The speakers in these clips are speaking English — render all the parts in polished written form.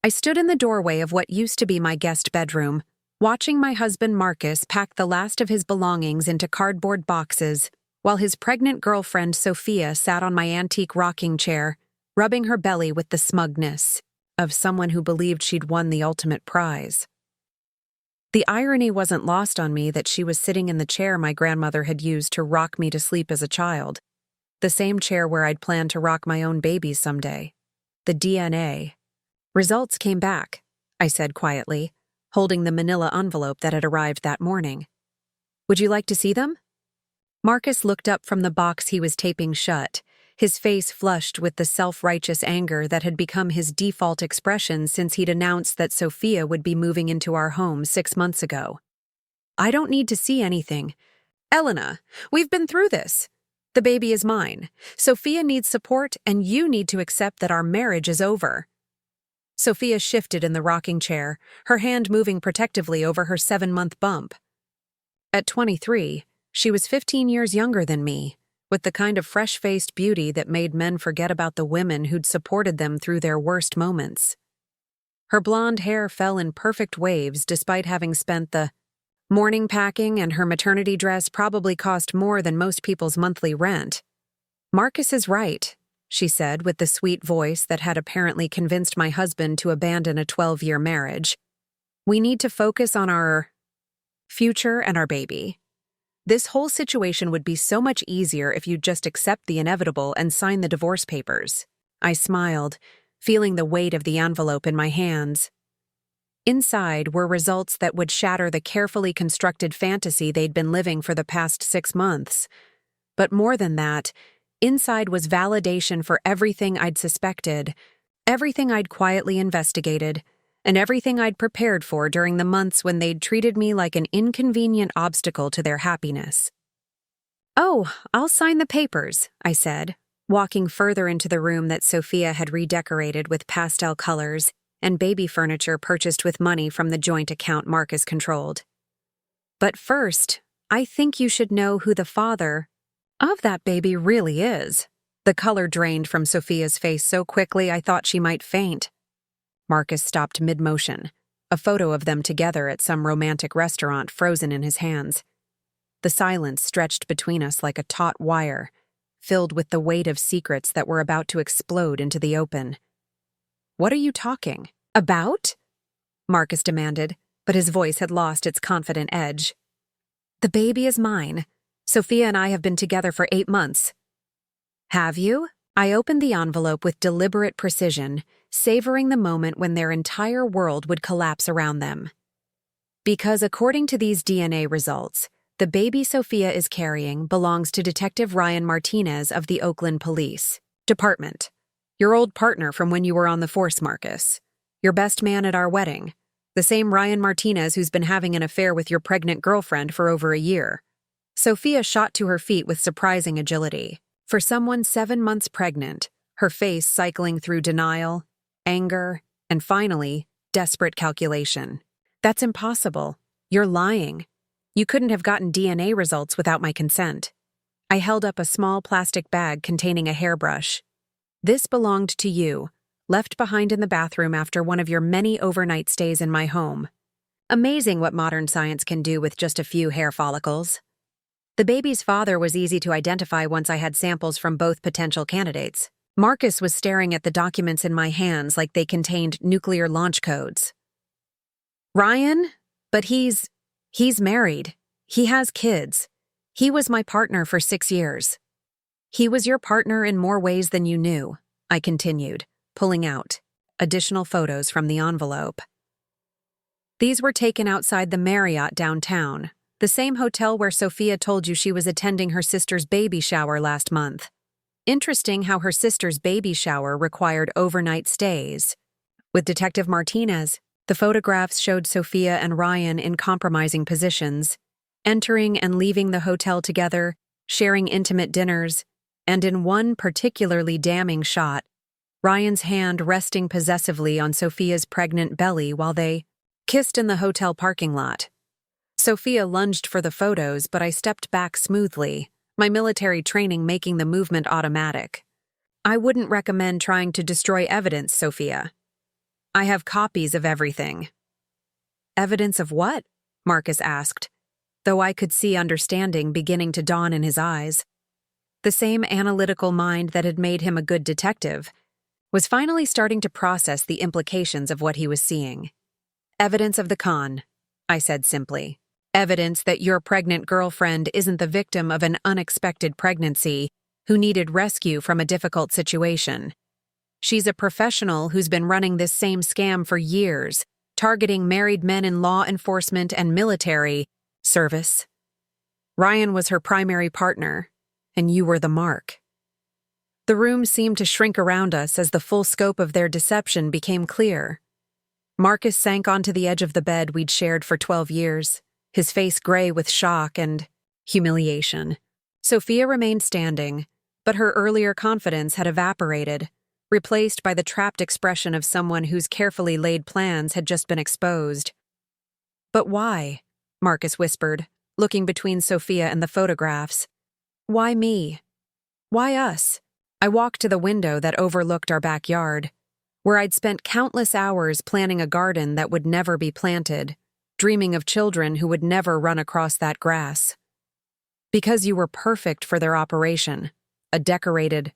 I stood in the doorway of what used to be my guest bedroom, watching my husband Marcus pack the last of his belongings into cardboard boxes, while his pregnant girlfriend Sophia sat on my antique rocking chair, rubbing her belly with the smugness of someone who believed she'd won the ultimate prize. The irony wasn't lost on me that she was sitting in the chair my grandmother had used to rock me to sleep as a child, the same chair where I'd planned to rock my own babies someday. The DNA. Results came back, I said quietly, holding the manila envelope that had arrived that morning. Would you like to see them? Marcus looked up from the box he was taping shut, his face flushed with the self-righteous anger that had become his default expression since he'd announced that Sophia would be moving into our home 6 months ago. I don't need to see anything. Elena, we've been through this. The baby is mine. Sophia needs support, and you need to accept that our marriage is over. Sophia shifted in the rocking chair, her hand moving protectively over her 7-month bump. At 23, she was 15 years younger than me, with the kind of fresh-faced beauty that made men forget about the women who'd supported them through their worst moments. Her blonde hair fell in perfect waves despite having spent the morning packing, and her maternity dress probably cost more than most people's monthly rent. Marcus is right, she said with the sweet voice that had apparently convinced my husband to abandon a 12-year marriage. We need to focus on our future and our baby. This whole situation would be so much easier if you'd just accept the inevitable and sign the divorce papers. I smiled, feeling the weight of the envelope in my hands. Inside were results that would shatter the carefully constructed fantasy they'd been living for the past 6 months. But more than that, inside was validation for everything I'd suspected, everything I'd quietly investigated, and everything I'd prepared for during the months when they'd treated me like an inconvenient obstacle to their happiness. Oh, I'll sign the papers, I said, walking further into the room that Sophia had redecorated with pastel colors and baby furniture purchased with money from the joint account Marcus controlled. But first, I think you should know who the father of that baby really is. The color drained from Sophia's face so quickly I thought she might faint. Marcus stopped mid-motion, a photo of them together at some romantic restaurant frozen in his hands. The silence stretched between us like a taut wire, filled with the weight of secrets that were about to explode into the open. What are you talking about? Marcus demanded, but his voice had lost its confident edge. The baby is mine. Sophia and I have been together for 8 months. Have you? I opened the envelope with deliberate precision, savoring the moment when their entire world would collapse around them. Because according to these DNA results, the baby Sophia is carrying belongs to Detective Ryan Martinez of the Oakland Police Department. Your old partner from when you were on the force, Marcus. Your best man at our wedding. The same Ryan Martinez who's been having an affair with your pregnant girlfriend for over a year. Sophia shot to her feet with surprising agility. For someone 7 months pregnant, her face cycling through denial, anger, and finally, desperate calculation. That's impossible. You're lying. You couldn't have gotten DNA results without my consent. I held up a small plastic bag containing a hairbrush. This belonged to you, left behind in the bathroom after one of your many overnight stays in my home. Amazing what modern science can do with just a few hair follicles. The baby's father was easy to identify once I had samples from both potential candidates. Marcus was staring at the documents in my hands like they contained nuclear launch codes. Ryan? But he's married. He has kids. He was my partner for 6 years. He was your partner in more ways than you knew, I continued, pulling out additional photos from the envelope. These were taken outside the Marriott downtown, the same hotel where Sophia told you she was attending her sister's baby shower last month. Interesting how her sister's baby shower required overnight stays. With Detective Martinez, the photographs showed Sophia and Ryan in compromising positions, entering and leaving the hotel together, sharing intimate dinners, and in one particularly damning shot, Ryan's hand resting possessively on Sophia's pregnant belly while they kissed in the hotel parking lot. Sophia lunged for the photos, but I stepped back smoothly, my military training making the movement automatic. I wouldn't recommend trying to destroy evidence, Sophia. I have copies of everything." "Evidence of what?" Marcus asked, though I could see understanding beginning to dawn in his eyes. The same analytical mind that had made him a good detective was finally starting to process the implications of what he was seeing. "Evidence of the con," I said simply. "Evidence that your pregnant girlfriend isn't the victim of an unexpected pregnancy who needed rescue from a difficult situation. She's a professional who's been running this same scam for years, targeting married men in law enforcement and military service. Ryan was her primary partner, and you were the mark." The room seemed to shrink around us as the full scope of their deception became clear. Marcus sank onto the edge of the bed we'd shared for 12 years, his face gray with shock and humiliation. Sophia remained standing, but her earlier confidence had evaporated, replaced by the trapped expression of someone whose carefully laid plans had just been exposed. "But why?" Marcus whispered, looking between Sophia and the photographs. "Why me? Why us?" I walked to the window that overlooked our backyard, where I'd spent countless hours planning a garden that would never be planted, dreaming of children who would never run across that grass. "Because you were perfect for their operation, a decorated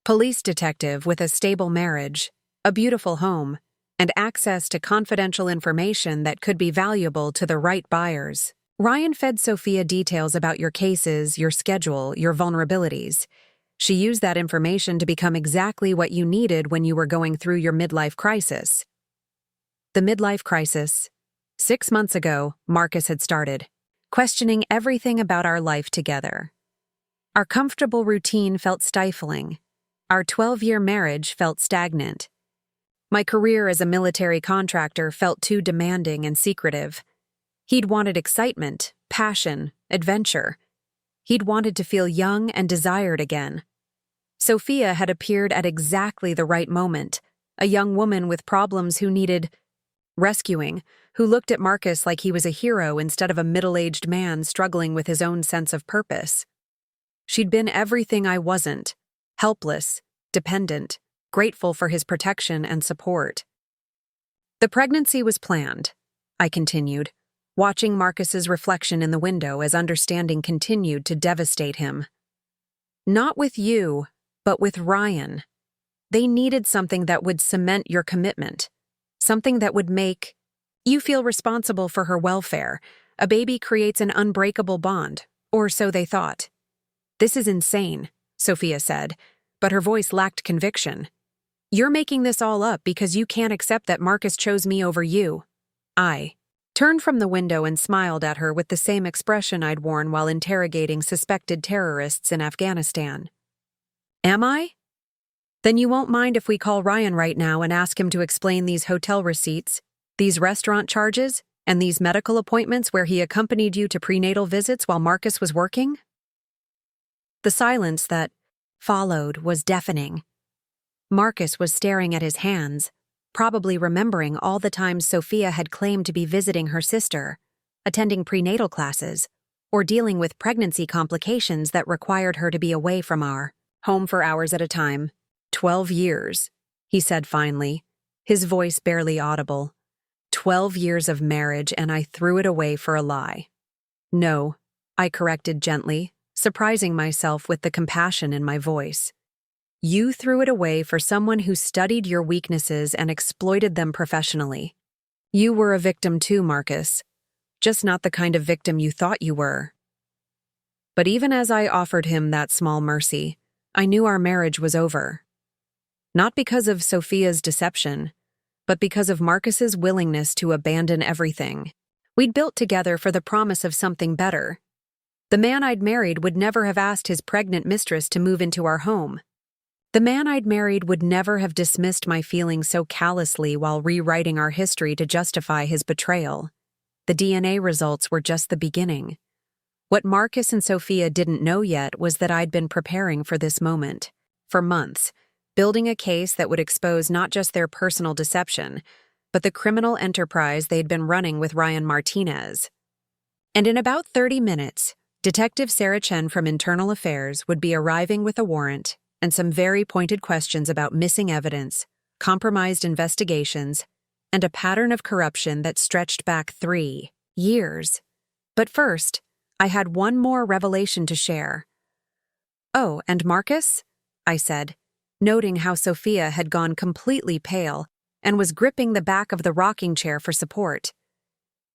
police detective with a stable marriage, a beautiful home, and access to confidential information that could be valuable to the right buyers. Ryan fed Sophia details about your cases, your schedule, your vulnerabilities. She used that information to become exactly what you needed when you were going through your midlife crisis." The midlife crisis. 6 months ago, Marcus had started, questioning everything about our life together. Our comfortable routine felt stifling. Our 12-year marriage felt stagnant. My career as a military contractor felt too demanding and secretive. He'd wanted excitement, passion, adventure. He'd wanted to feel young and desired again. Sophia had appeared at exactly the right moment, a young woman with problems who needed rescuing, who looked at Marcus like he was a hero instead of a middle-aged man struggling with his own sense of purpose. She'd been everything I wasn't: helpless, dependent, grateful for his protection and support. "The pregnancy was planned," I continued, watching Marcus's reflection in the window as understanding continued to devastate him. "Not with you, but with Ryan. They needed something that would cement your commitment, something that would make you feel responsible for her welfare. A baby creates an unbreakable bond, or so they thought." "This is insane," Sophia said, but her voice lacked conviction. "You're making this all up because you can't accept that Marcus chose me over you." I turned from the window and smiled at her with the same expression I'd worn while interrogating suspected terrorists in Afghanistan. "Am I? Then you won't mind if we call Ryan right now and ask him to explain these hotel receipts, these restaurant charges, and these medical appointments where he accompanied you to prenatal visits while Marcus was working?" The silence that followed was deafening. Marcus was staring at his hands, probably remembering all the times Sophia had claimed to be visiting her sister, attending prenatal classes, or dealing with pregnancy complications that required her to be away from our home for hours at a time. 12 years, he said finally, his voice barely audible. 12 years of marriage, and I threw it away for a lie. "No," I corrected gently, surprising myself with the compassion in my voice. "You threw it away for someone who studied your weaknesses and exploited them professionally. You were a victim too, Marcus, just not the kind of victim you thought you were." But even as I offered him that small mercy, I knew our marriage was over. Not because of Sophia's deception, but because of Marcus's willingness to abandon everything we'd built together for the promise of something better. The man I'd married would never have asked his pregnant mistress to move into our home. The man I'd married would never have dismissed my feelings so callously while rewriting our history to justify his betrayal. The DNA results were just the beginning. What Marcus and Sophia didn't know yet was that I'd been preparing for this moment, for months, building a case that would expose not just their personal deception, but the criminal enterprise they'd been running with Ryan Martinez. And in about 30 minutes, Detective Sarah Chen from Internal Affairs would be arriving with a warrant and some very pointed questions about missing evidence, compromised investigations, and a pattern of corruption that stretched back 3 years. But first, I had one more revelation to share. "Oh, and Marcus?" I said, noting how Sophia had gone completely pale and was gripping the back of the rocking chair for support.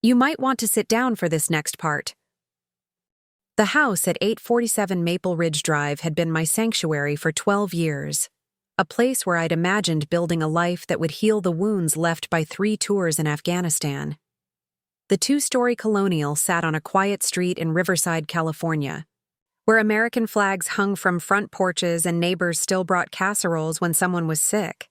"You might want to sit down for this next part." The house at 847 Maple Ridge Drive had been my sanctuary for 12 years, a place where I'd imagined building a life that would heal the wounds left by 3 tours in Afghanistan. The 2-story colonial sat on a quiet street in Riverside, California, where American flags hung from front porches and neighbors still brought casseroles when someone was sick.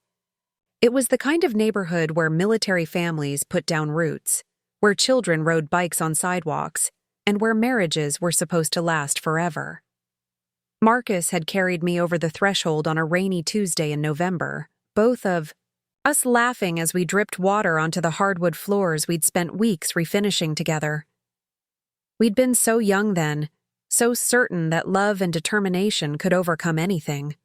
It was the kind of neighborhood where military families put down roots, where children rode bikes on sidewalks, and where marriages were supposed to last forever. Marcus had carried me over the threshold on a rainy Tuesday in November, both of us laughing as we dripped water onto the hardwood floors we'd spent weeks refinishing together. We'd been so young then, so certain that love and determination could overcome anything.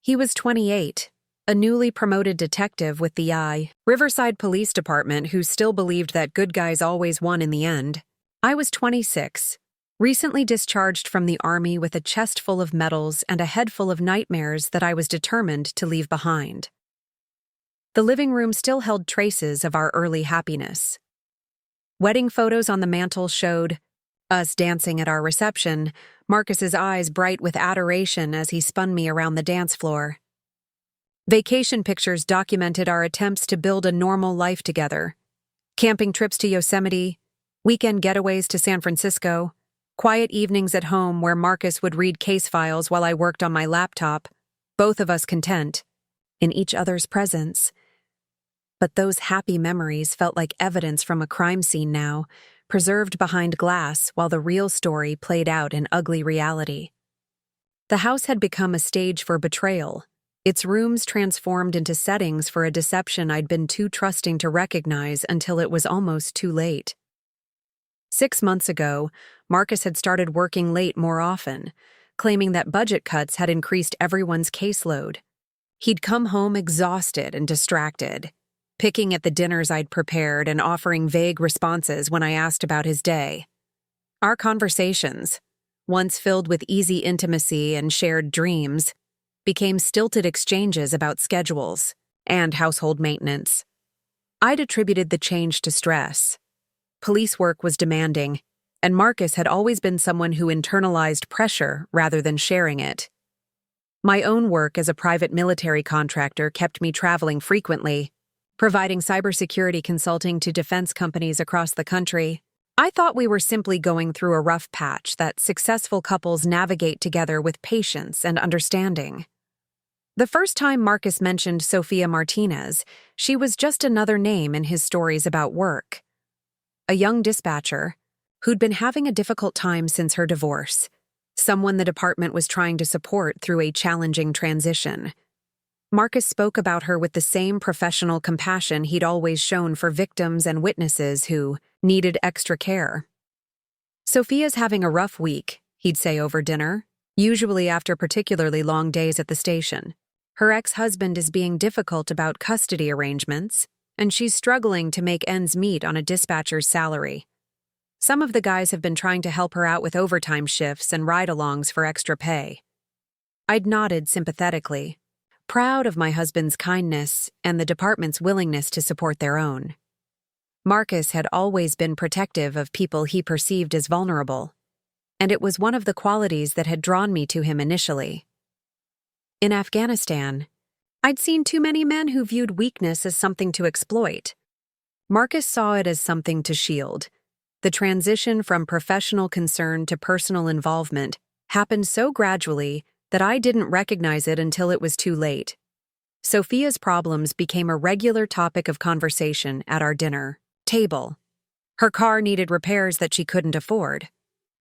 He was 28, a newly promoted detective with the Riverside Police Department who still believed that good guys always won in the end. I was 26, recently discharged from the Army with a chest full of medals and a head full of nightmares that I was determined to leave behind. The living room still held traces of our early happiness. Wedding photos on the mantel showed us dancing at our reception, Marcus's eyes bright with adoration as he spun me around the dance floor. Vacation pictures documented our attempts to build a normal life together. Camping trips to Yosemite, weekend getaways to San Francisco, quiet evenings at home where Marcus would read case files while I worked on my laptop, both of us content in each other's presence. But those happy memories felt like evidence from a crime scene now, preserved behind glass while the real story played out in ugly reality. The house had become a stage for betrayal, its rooms transformed into settings for a deception I'd been too trusting to recognize until it was almost too late. 6 months ago, Marcus had started working late more often, claiming that budget cuts had increased everyone's caseload. He'd come home exhausted and distracted, picking at the dinners I'd prepared and offering vague responses when I asked about his day. Our conversations, once filled with easy intimacy and shared dreams, became stilted exchanges about schedules and household maintenance. I'd attributed the change to stress. Police work was demanding, and Marcus had always been someone who internalized pressure rather than sharing it. My own work as a private military contractor kept me traveling frequently, providing cybersecurity consulting to defense companies across the country. I thought we were simply going through a rough patch that successful couples navigate together with patience and understanding. The first time Marcus mentioned Sophia Martinez, she was just another name in his stories about work. A young dispatcher who'd been having a difficult time since her divorce, someone the department was trying to support through a challenging transition. Marcus spoke about her with the same professional compassion he'd always shown for victims and witnesses who needed extra care. "Sophia's having a rough week," he'd say over dinner, usually after particularly long days at the station. "Her ex-husband is being difficult about custody arrangements, and she's struggling to make ends meet on a dispatcher's salary. Some of the guys have been trying to help her out with overtime shifts and ride-alongs for extra pay." I'd nodded sympathetically, proud of my husband's kindness and the department's willingness to support their own. Marcus had always been protective of people he perceived as vulnerable, and it was one of the qualities that had drawn me to him initially. In Afghanistan, I'd seen too many men who viewed weakness as something to exploit. Marcus saw it as something to shield. The transition from professional concern to personal involvement happened so gradually that I didn't recognize it until it was too late. Sophia's problems became a regular topic of conversation at our dinner table. Her car needed repairs that she couldn't afford.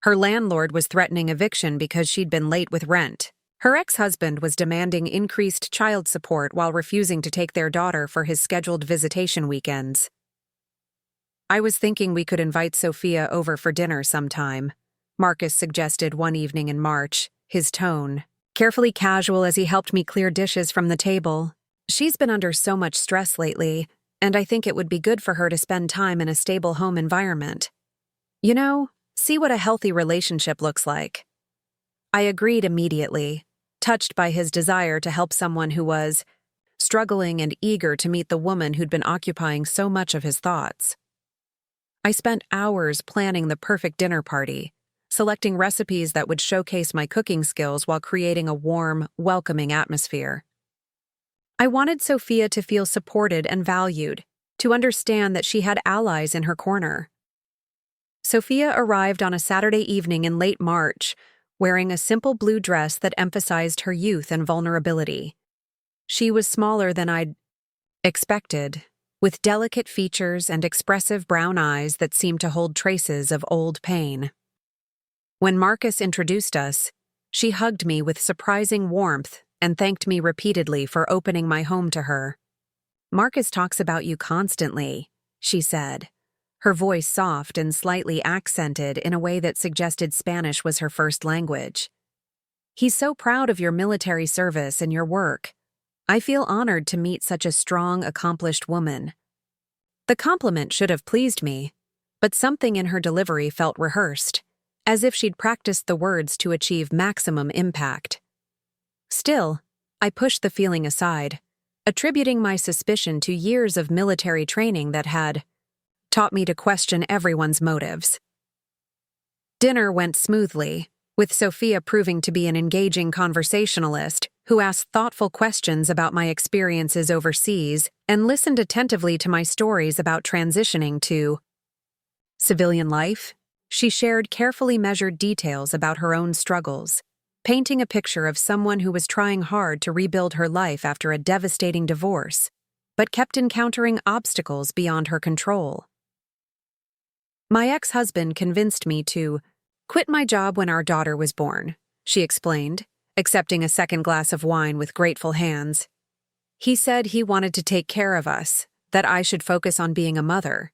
Her landlord was threatening eviction because she'd been late with rent. Her ex-husband was demanding increased child support while refusing to take their daughter for his scheduled visitation weekends. "I was thinking we could invite Sophia over for dinner sometime," Marcus suggested one evening in March, his tone carefully casual as he helped me clear dishes from the table. "She's been under so much stress lately, and I think it would be good for her to spend time in a stable home environment. See what a healthy relationship looks like. I agreed immediately, touched by his desire to help someone who was struggling and eager to meet the woman who'd been occupying so much of his thoughts. I spent hours planning the perfect dinner party, selecting recipes that would showcase my cooking skills while creating a warm, welcoming atmosphere. I wanted Sophia to feel supported and valued, to understand that she had allies in her corner. Sophia arrived on a Saturday evening in late March, wearing a simple blue dress that emphasized her youth and vulnerability. She was smaller than I'd expected, with delicate features and expressive brown eyes that seemed to hold traces of old pain. When Marcus introduced us, she hugged me with surprising warmth and thanked me repeatedly for opening my home to her. "Marcus talks about you constantly," she said, her voice soft and slightly accented in a way that suggested Spanish was her first language. "He's so proud of your military service and your work. I feel honored to meet such a strong, accomplished woman." The compliment should have pleased me, but something in her delivery felt rehearsed, as if she'd practiced the words to achieve maximum impact. Still, I pushed the feeling aside, attributing my suspicion to years of military training that had taught me to question everyone's motives. Dinner went smoothly, with Sophia proving to be an engaging conversationalist who asked thoughtful questions about my experiences overseas and listened attentively to my stories about transitioning to civilian life. She shared carefully measured details about her own struggles, painting a picture of someone who was trying hard to rebuild her life after a devastating divorce, but kept encountering obstacles beyond her control. "My ex-husband convinced me to quit my job when our daughter was born," she explained, accepting a second glass of wine with grateful hands. "He said he wanted to take care of us, that I should focus on being a mother.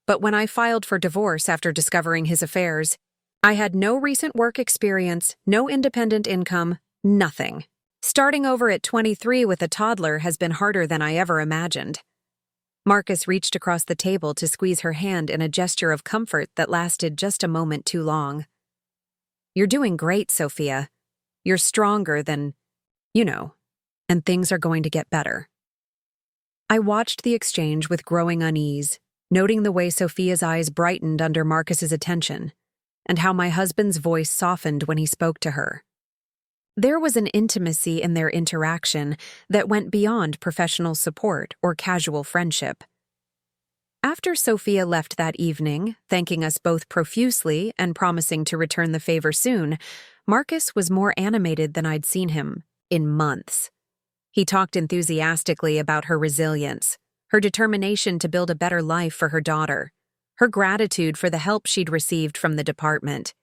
But when I filed for divorce after discovering his affairs, I had no recent work experience, no independent income, nothing. Starting over at 23 with a toddler has been harder than I ever imagined." Marcus reached across the table to squeeze her hand in a gesture of comfort that lasted just a moment too long. "You're doing great, Sophia. You're stronger than, and things are going to get better." I watched the exchange with growing unease, noting the way Sophia's eyes brightened under Marcus's attention, and how my husband's voice softened when he spoke to her. There was an intimacy in their interaction that went beyond professional support or casual friendship. After Sophia left that evening, thanking us both profusely and promising to return the favor soon, Marcus was more animated than I'd seen him in months. He talked enthusiastically about her resilience, her determination to build a better life for her daughter, her gratitude for the help she'd received from the department.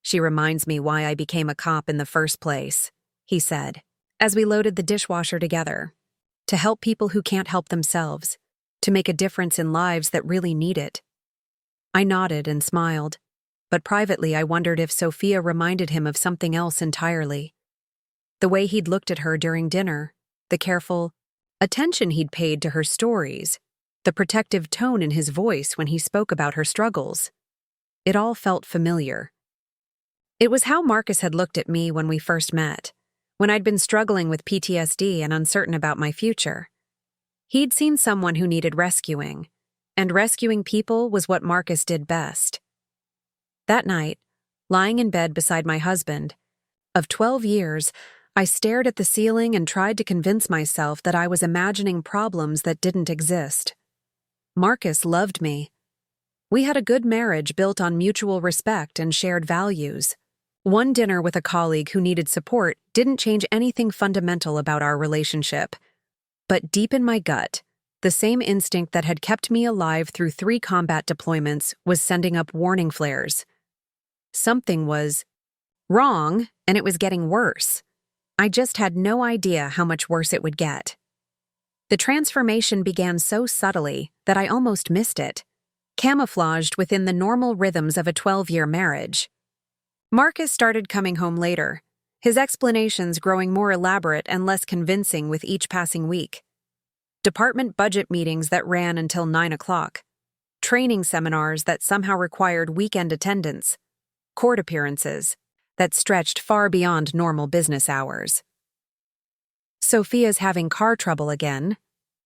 "She reminds me why I became a cop in the first place," he said, as we loaded the dishwasher together. "To help people who can't help themselves, to make a difference in lives that really need it." I nodded and smiled, but privately I wondered if Sophia reminded him of something else entirely. The way he'd looked at her during dinner, the careful attention he'd paid to her stories, the protective tone in his voice when he spoke about her struggles. It all felt familiar. It was how Marcus had looked at me when we first met, when I'd been struggling with PTSD and uncertain about my future. He'd seen someone who needed rescuing, and rescuing people was what Marcus did best. That night, lying in bed beside my husband, of 12 years, I stared at the ceiling and tried to convince myself that I was imagining problems that didn't exist. Marcus loved me. We had a good marriage built on mutual respect and shared values. One dinner with a colleague who needed support didn't change anything fundamental about our relationship. But deep in my gut, the same instinct that had kept me alive through 3 combat deployments was sending up warning flares. Something was wrong, and it was getting worse. I just had no idea how much worse it would get. The transformation began so subtly that I almost missed it, camouflaged within the normal rhythms of a 12-year marriage. Marcus started coming home later, his explanations growing more elaborate and less convincing with each passing week. department budget meetings that ran until 9 o'clock, training seminars that somehow required weekend attendance, court appearances that stretched far beyond normal business hours. Sophia's having car trouble again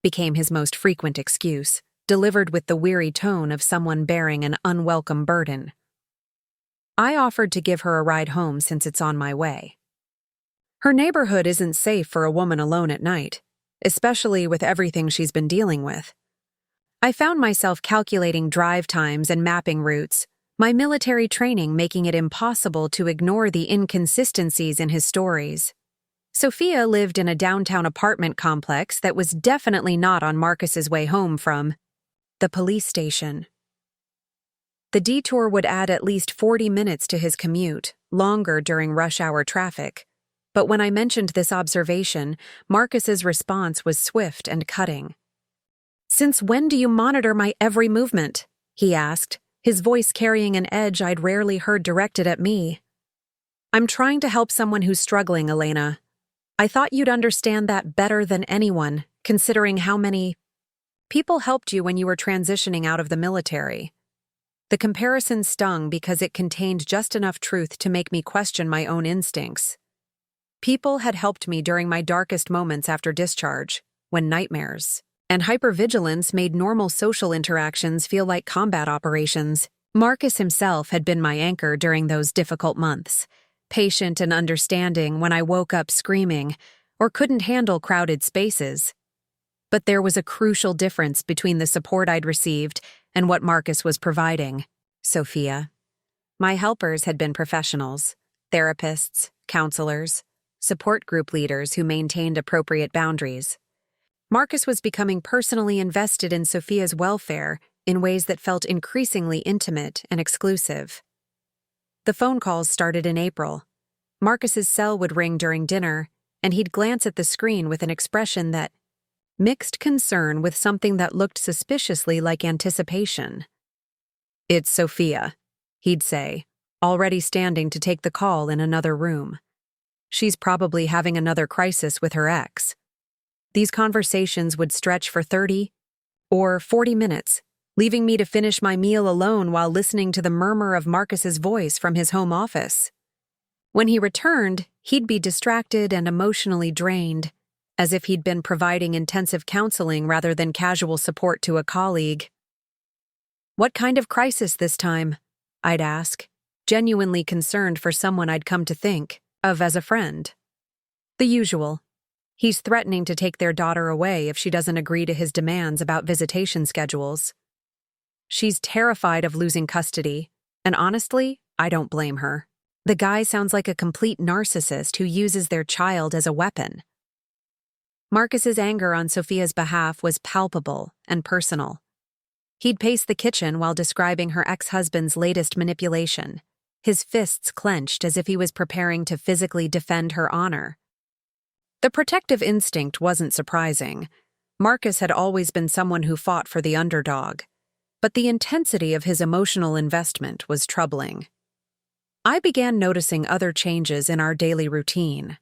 became his most frequent excuse, delivered with the weary tone of someone bearing an unwelcome burden. I offered to give her a ride home since it's on my way. Her neighborhood isn't safe for a woman alone at night, especially with everything she's been dealing with. I found myself calculating drive times and mapping routes, my military training making it impossible to ignore the inconsistencies in his stories. Sophia lived in a downtown apartment complex that was definitely not on Marcus's way home from the police station. The detour would add at least 40 minutes to his commute, longer during rush hour traffic. But when I mentioned this observation, Marcus's response was swift and cutting. "Since when do you monitor my every movement?" he asked, his voice carrying an edge I'd rarely heard directed at me. "I'm trying to help someone who's struggling, Elena. I thought you'd understand that better than anyone, considering how many people helped you when you were transitioning out of the military." The comparison stung because it contained just enough truth to make me question my own instincts. People had helped me during my darkest moments after discharge, when nightmares and hypervigilance made normal social interactions feel like combat operations. Marcus himself had been my anchor during those difficult months, patient and understanding when I woke up screaming or couldn't handle crowded spaces. But there was a crucial difference between the support I'd received and what Marcus was providing. Sophia. My helpers had been professionals, therapists, counselors, support group leaders who maintained appropriate boundaries. Marcus was becoming personally invested in Sophia's welfare in ways that felt increasingly intimate and exclusive. The phone calls started in April. Marcus's cell would ring during dinner, and he'd glance at the screen with an expression that mixed concern with something that looked suspiciously like anticipation. "It's Sophia," he'd say, already standing to take the call in another room. "She's probably having another crisis with her ex." These conversations would stretch for 30 or 40 minutes, leaving me to finish my meal alone while listening to the murmur of Marcus's voice from his home office. When he returned, he'd be distracted and emotionally drained, as if he'd been providing intensive counseling rather than casual support to a colleague. "What kind of crisis this time?" I'd ask, genuinely concerned for someone I'd come to think of as a friend. "The usual. He's threatening to take their daughter away if she doesn't agree to his demands about visitation schedules. She's terrified of losing custody, and honestly, I don't blame her. The guy sounds like a complete narcissist who uses their child as a weapon." Marcus's anger on Sophia's behalf was palpable and personal. He'd pace the kitchen while describing her ex-husband's latest manipulation, his fists clenched as if he was preparing to physically defend her honor. The protective instinct wasn't surprising. Marcus had always been someone who fought for the underdog, but the intensity of his emotional investment was troubling. I began noticing other changes in our daily routine.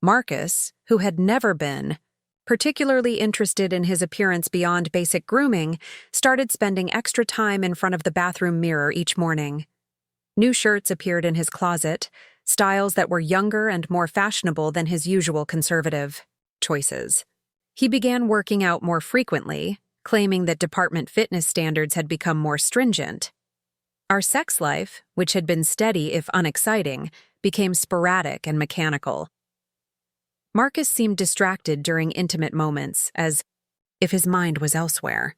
Marcus, who had never been particularly interested in his appearance beyond basic grooming, started spending extra time in front of the bathroom mirror each morning. New shirts appeared in his closet, styles that were younger and more fashionable than his usual conservative choices. He began working out more frequently, claiming that department fitness standards had become more stringent. Our sex life, which had been steady if unexciting, became sporadic and mechanical. Marcus seemed distracted during intimate moments, as if his mind was elsewhere.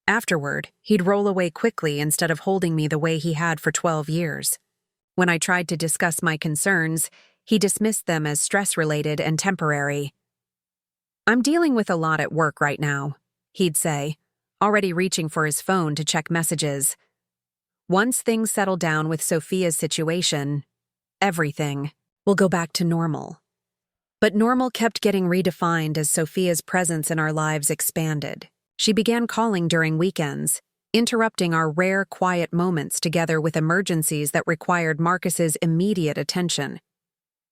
Afterward, he'd roll away quickly instead of holding me the way he had for 12 years. When I tried to discuss my concerns, he dismissed them as stress-related and temporary. "I'm dealing with a lot at work right now," he'd say, already reaching for his phone to check messages. Once things settle down with Sophia's situation, everything will go back to normal. But normal kept getting redefined as Sophia's presence in our lives expanded. She began calling during weekends, interrupting our rare, quiet moments together with emergencies that required Marcus's immediate attention.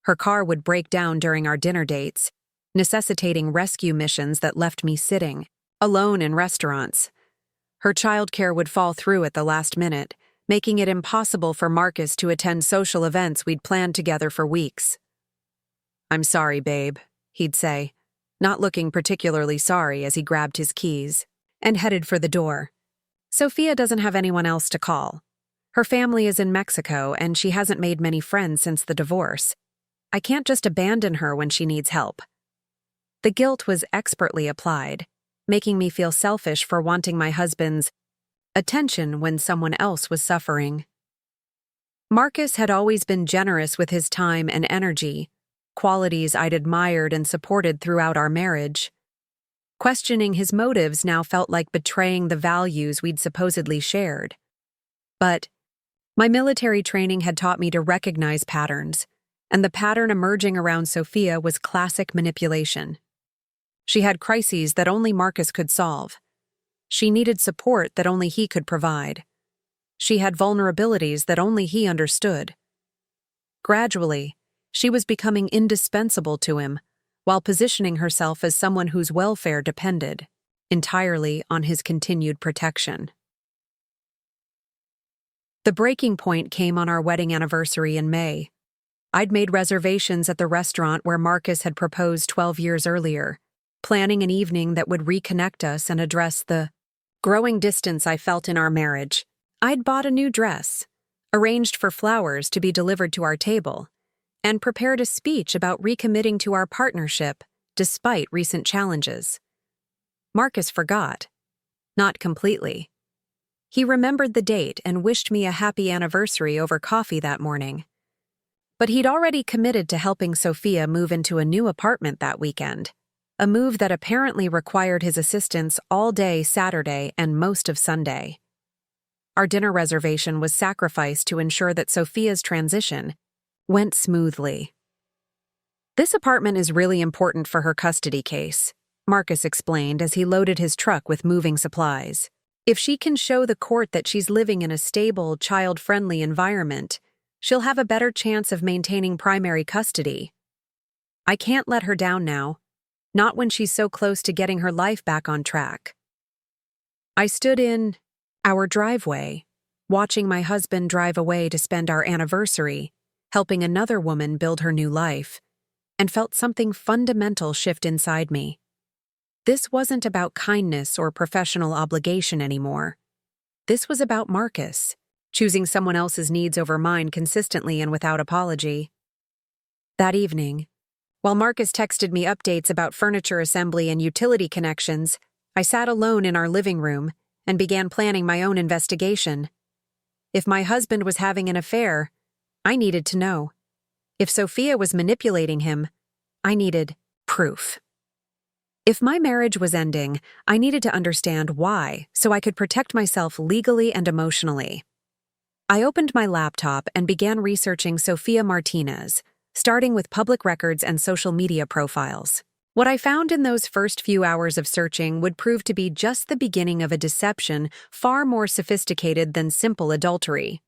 Her car would break down during our dinner dates, necessitating rescue missions that left me sitting, alone in restaurants. Her childcare would fall through at the last minute, making it impossible for Marcus to attend social events we'd planned together for weeks. "I'm sorry, babe," he'd say, not looking particularly sorry as he grabbed his keys and headed for the door. "Sophia doesn't have anyone else to call. Her family is in Mexico, and she hasn't made many friends since the divorce. I can't just abandon her when she needs help." The guilt was expertly applied, making me feel selfish for wanting my husband's attention when someone else was suffering. Marcus had always been generous with his time and energy, qualities I'd admired and supported throughout our marriage. Questioning his motives now felt like betraying the values we'd supposedly shared. But my military training had taught me to recognize patterns, and the pattern emerging around Sophia was classic manipulation. She had crises that only Marcus could solve. She needed support that only he could provide. She had vulnerabilities that only he understood. Gradually, she was becoming indispensable to him, while positioning herself as someone whose welfare depended entirely on his continued protection. The breaking point came on our wedding anniversary in May. I'd made reservations at the restaurant where Marcus had proposed 12 years earlier, planning an evening that would reconnect us and address the growing distance I felt in our marriage. I'd bought a new dress, arranged for flowers to be delivered to our table, and prepared a speech about recommitting to our partnership despite recent challenges. Marcus forgot. Not completely. He remembered the date and wished me a happy anniversary over coffee that morning. But he'd already committed to helping Sophia move into a new apartment that weekend, a move that apparently required his assistance all day Saturday and most of Sunday. Our dinner reservation was sacrificed to ensure that Sophia's transition went smoothly. "This apartment is really important for her custody case," Marcus explained as he loaded his truck with moving supplies. "If she can show the court that she's living in a stable, child-friendly environment, she'll have a better chance of maintaining primary custody. I can't let her down now, not when she's so close to getting her life back on track." I stood in our driveway, watching my husband drive away to spend our anniversary, helping another woman build her new life, and felt something fundamental shift inside me. This wasn't about kindness or professional obligation anymore. This was about Marcus, choosing someone else's needs over mine consistently and without apology. That evening, while Marcus texted me updates about furniture assembly and utility connections, I sat alone in our living room and began planning my own investigation. If my husband was having an affair, I needed to know. If Sophia was manipulating him, I needed proof. If my marriage was ending, I needed to understand why, so I could protect myself legally and emotionally. I opened my laptop and began researching Sophia Martinez, starting with public records and social media profiles. What I found in those first few hours of searching would prove to be just the beginning of a deception far more sophisticated than simple adultery.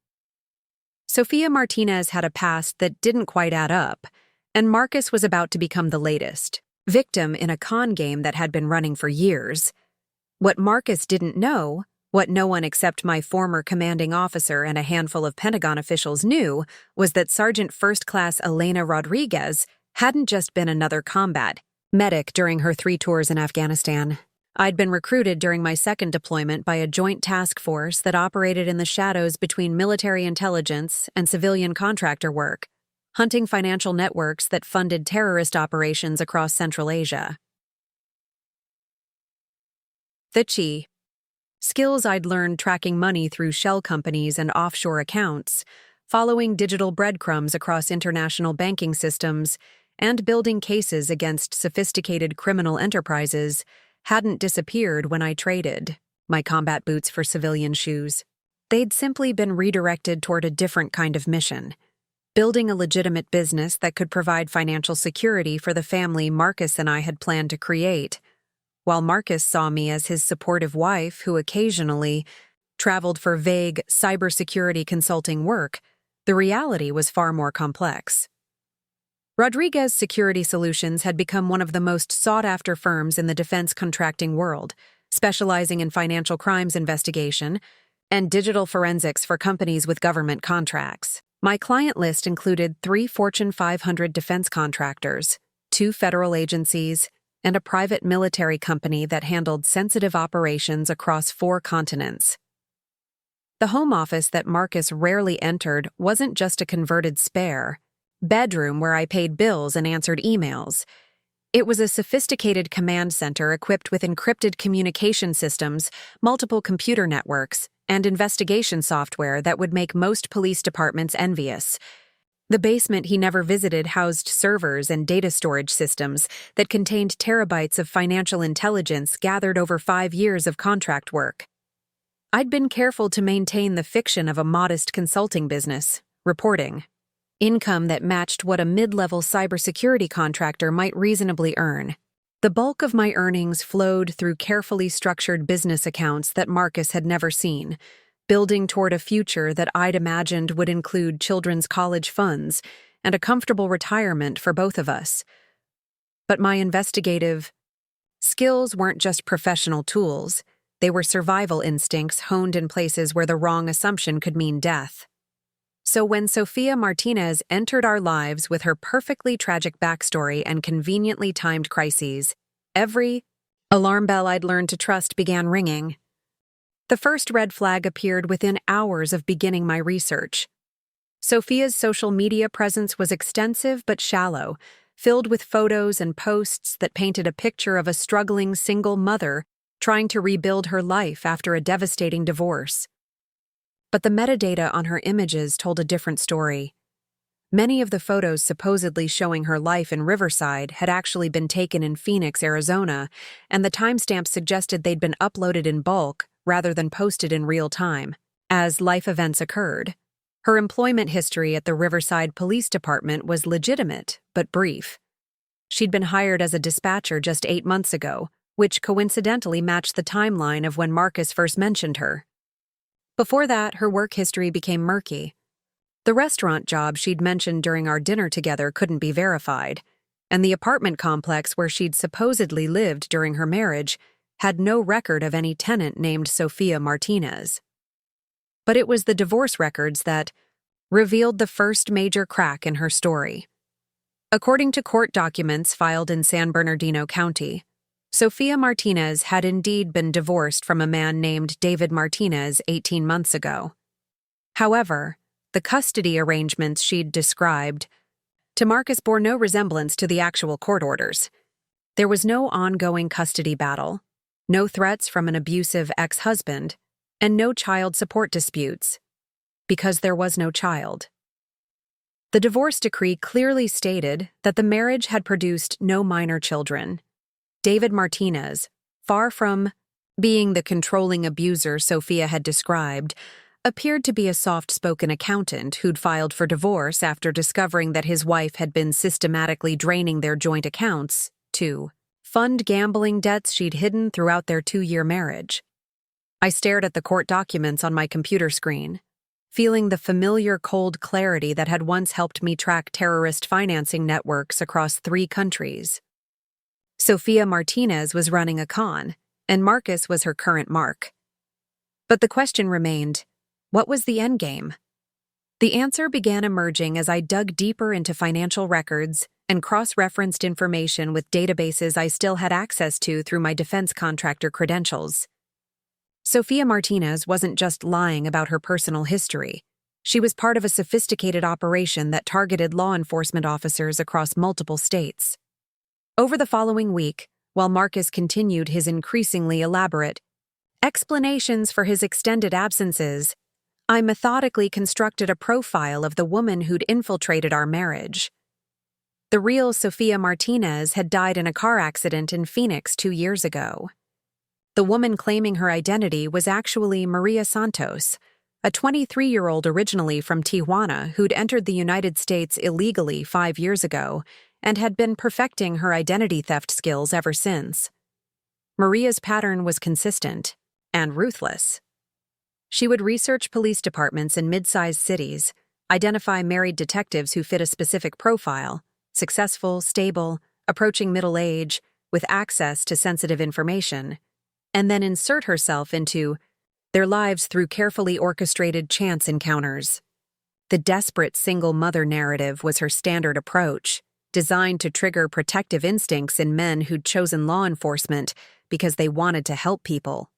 Sophia Martinez had a past that didn't quite add up, and Marcus was about to become the latest victim in a con game that had been running for years. What Marcus didn't know, what no one except my former commanding officer and a handful of Pentagon officials knew, was that Sergeant First Class Elena Rodriguez hadn't just been another combat medic during her 3 tours in Afghanistan. I'd been recruited during my second deployment by a joint task force that operated in the shadows between military intelligence and civilian contractor work, hunting financial networks that funded terrorist operations across Central Asia. The skills I'd learned tracking money through shell companies and offshore accounts, following digital breadcrumbs across international banking systems, and building cases against sophisticated criminal enterprises, hadn't disappeared when I traded my combat boots for civilian shoes. They'd simply been redirected toward a different kind of mission, building a legitimate business that could provide financial security for the family Marcus and I had planned to create. While Marcus saw me as his supportive wife who occasionally traveled for vague cybersecurity consulting work, the reality was far more complex. Rodriguez Security Solutions had become one of the most sought-after firms in the defense contracting world, specializing in financial crimes investigation and digital forensics for companies with government contracts. My client list included 3 Fortune 500 defense contractors, 2 federal agencies, and a private military company that handled sensitive operations across 4 continents. The home office that Marcus rarely entered wasn't just a converted spare bedroom where I paid bills and answered emails. It was a sophisticated command center equipped with encrypted communication systems, multiple computer networks, and investigation software that would make most police departments envious. The basement he never visited housed servers and data storage systems that contained terabytes of financial intelligence gathered over 5 years of contract work. I'd been careful to maintain the fiction of a modest consulting business, reporting income that matched what a mid-level cybersecurity contractor might reasonably earn. The bulk of my earnings flowed through carefully structured business accounts that Marcus had never seen, building toward a future that I'd imagined would include children's college funds and a comfortable retirement for both of us. But my investigative skills weren't just professional tools, they were survival instincts honed in places where the wrong assumption could mean death. So when Sophia Martinez entered our lives with her perfectly tragic backstory and conveniently timed crises, every alarm bell I'd learned to trust began ringing. The first red flag appeared within hours of beginning my research. Sophia's social media presence was extensive but shallow, filled with photos and posts that painted a picture of a struggling single mother trying to rebuild her life after a devastating divorce. But the metadata on her images told a different story. Many of the photos supposedly showing her life in Riverside had actually been taken in Phoenix, Arizona, and the timestamps suggested they'd been uploaded in bulk rather than posted in real time, as life events occurred. Her employment history at the Riverside Police Department was legitimate, but brief. She'd been hired as a dispatcher just 8 months ago, which coincidentally matched the timeline of when Marcus first mentioned her. Before that, her work history became murky. The restaurant job she'd mentioned during our dinner together couldn't be verified, and the apartment complex where she'd supposedly lived during her marriage had no record of any tenant named Sophia Martinez. But it was the divorce records that revealed the first major crack in her story. According to court documents filed in San Bernardino County, Sophia Martinez had indeed been divorced from a man named David Martinez 18 months ago. However, the custody arrangements she'd described to Marcus bore no resemblance to the actual court orders. There was no ongoing custody battle, no threats from an abusive ex-husband, and no child support disputes, because there was no child. The divorce decree clearly stated that the marriage had produced no minor children. David Martinez, far from being the controlling abuser Sophia had described, appeared to be a soft-spoken accountant who'd filed for divorce after discovering that his wife had been systematically draining their joint accounts to fund gambling debts she'd hidden throughout their 2-year marriage. I stared at the court documents on my computer screen, feeling the familiar cold clarity that had once helped me track terrorist financing networks across 3 countries. Sophia Martinez was running a con, and Marcus was her current mark. But the question remained, what was the endgame? The answer began emerging as I dug deeper into financial records and cross-referenced information with databases I still had access to through my defense contractor credentials. Sophia Martinez wasn't just lying about her personal history. She was part of a sophisticated operation that targeted law enforcement officers across multiple states. Over the following week, while Marcus continued his increasingly elaborate explanations for his extended absences, I methodically constructed a profile of the woman who'd infiltrated our marriage. The real Sophia Martinez had died in a car accident in Phoenix 2 years ago. The woman claiming her identity was actually Maria Santos, a 23-year-old originally from Tijuana who'd entered the United States illegally 5 years ago and had been perfecting her identity theft skills ever since. Maria's pattern was consistent and ruthless. She would research police departments in mid-sized cities, identify married detectives who fit a specific profile, successful, stable, approaching middle age, with access to sensitive information, and then insert herself into their lives through carefully orchestrated chance encounters. The desperate single mother narrative was her standard approach, designed to trigger protective instincts in men who'd chosen law enforcement because they wanted to help people.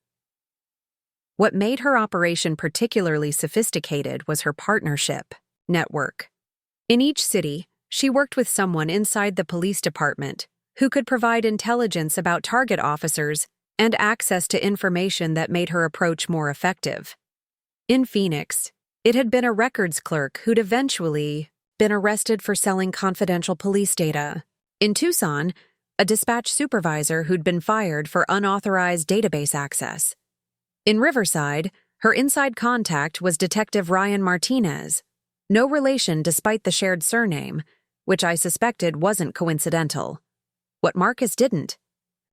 What made her operation particularly sophisticated was her partnership network. In each city, she worked with someone inside the police department who could provide intelligence about target officers and access to information that made her approach more effective. In Phoenix, it had been a records clerk who'd eventually been arrested for selling confidential police data. In Tucson, a dispatch supervisor who'd been fired for unauthorized database access. In Riverside, her inside contact was Detective Ryan Martinez, no relation despite the shared surname, which I suspected wasn't coincidental. What Marcus didn't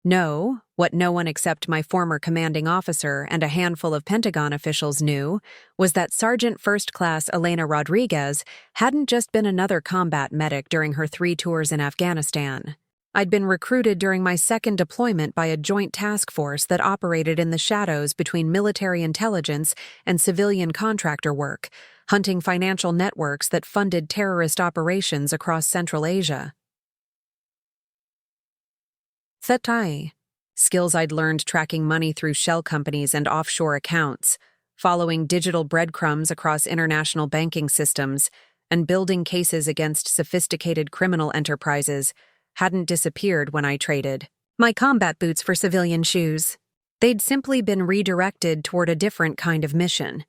know, what no one except my former commanding officer and a handful of Pentagon officials knew, was that Sergeant First Class Elena Rodriguez hadn't just been another combat medic during her 3 tours in Afghanistan. I'd been recruited during my second deployment by a joint task force that operated in the shadows between military intelligence and civilian contractor work, hunting financial networks that funded terrorist operations across Central Asia. Thetai, skills I'd learned tracking money through shell companies and offshore accounts, following digital breadcrumbs across international banking systems, and building cases against sophisticated criminal enterprises, hadn't disappeared when I traded my combat boots for civilian shoes. They'd simply been redirected toward a different kind of mission,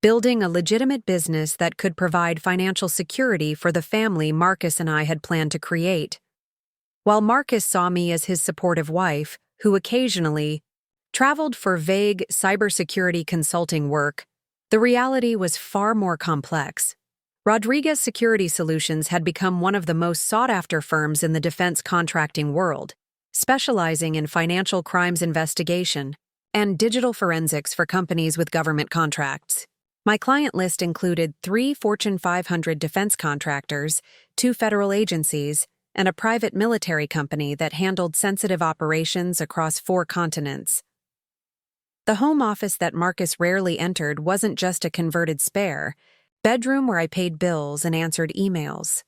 building a legitimate business that could provide financial security for the family Marcus and I had planned to create. While Marcus saw me as his supportive wife, who occasionally traveled for vague cybersecurity consulting work, the reality was far more complex. Rodriguez Security Solutions had become one of the most sought-after firms in the defense contracting world, specializing in financial crimes investigation and digital forensics for companies with government contracts. My client list included 3 Fortune 500 defense contractors, 2 federal agencies, and a private military company that handled sensitive operations across 4 continents. The home office that Marcus rarely entered wasn't just a converted spare bedroom where I paid bills and answered emails.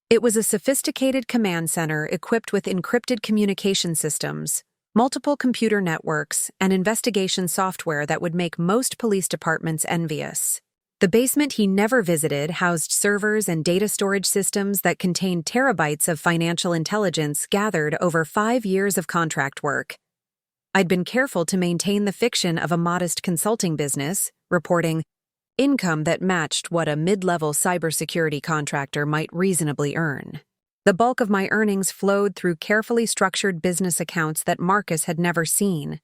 It was a sophisticated command center equipped with encrypted communication systems, multiple computer networks, and investigation software that would make most police departments envious. The basement he never visited housed servers and data storage systems that contained terabytes of financial intelligence gathered over 5 years of contract work. I'd been careful to maintain the fiction of a modest consulting business, reporting income that matched what a mid-level cybersecurity contractor might reasonably earn. The bulk of my earnings flowed through carefully structured business accounts that Marcus had never seen,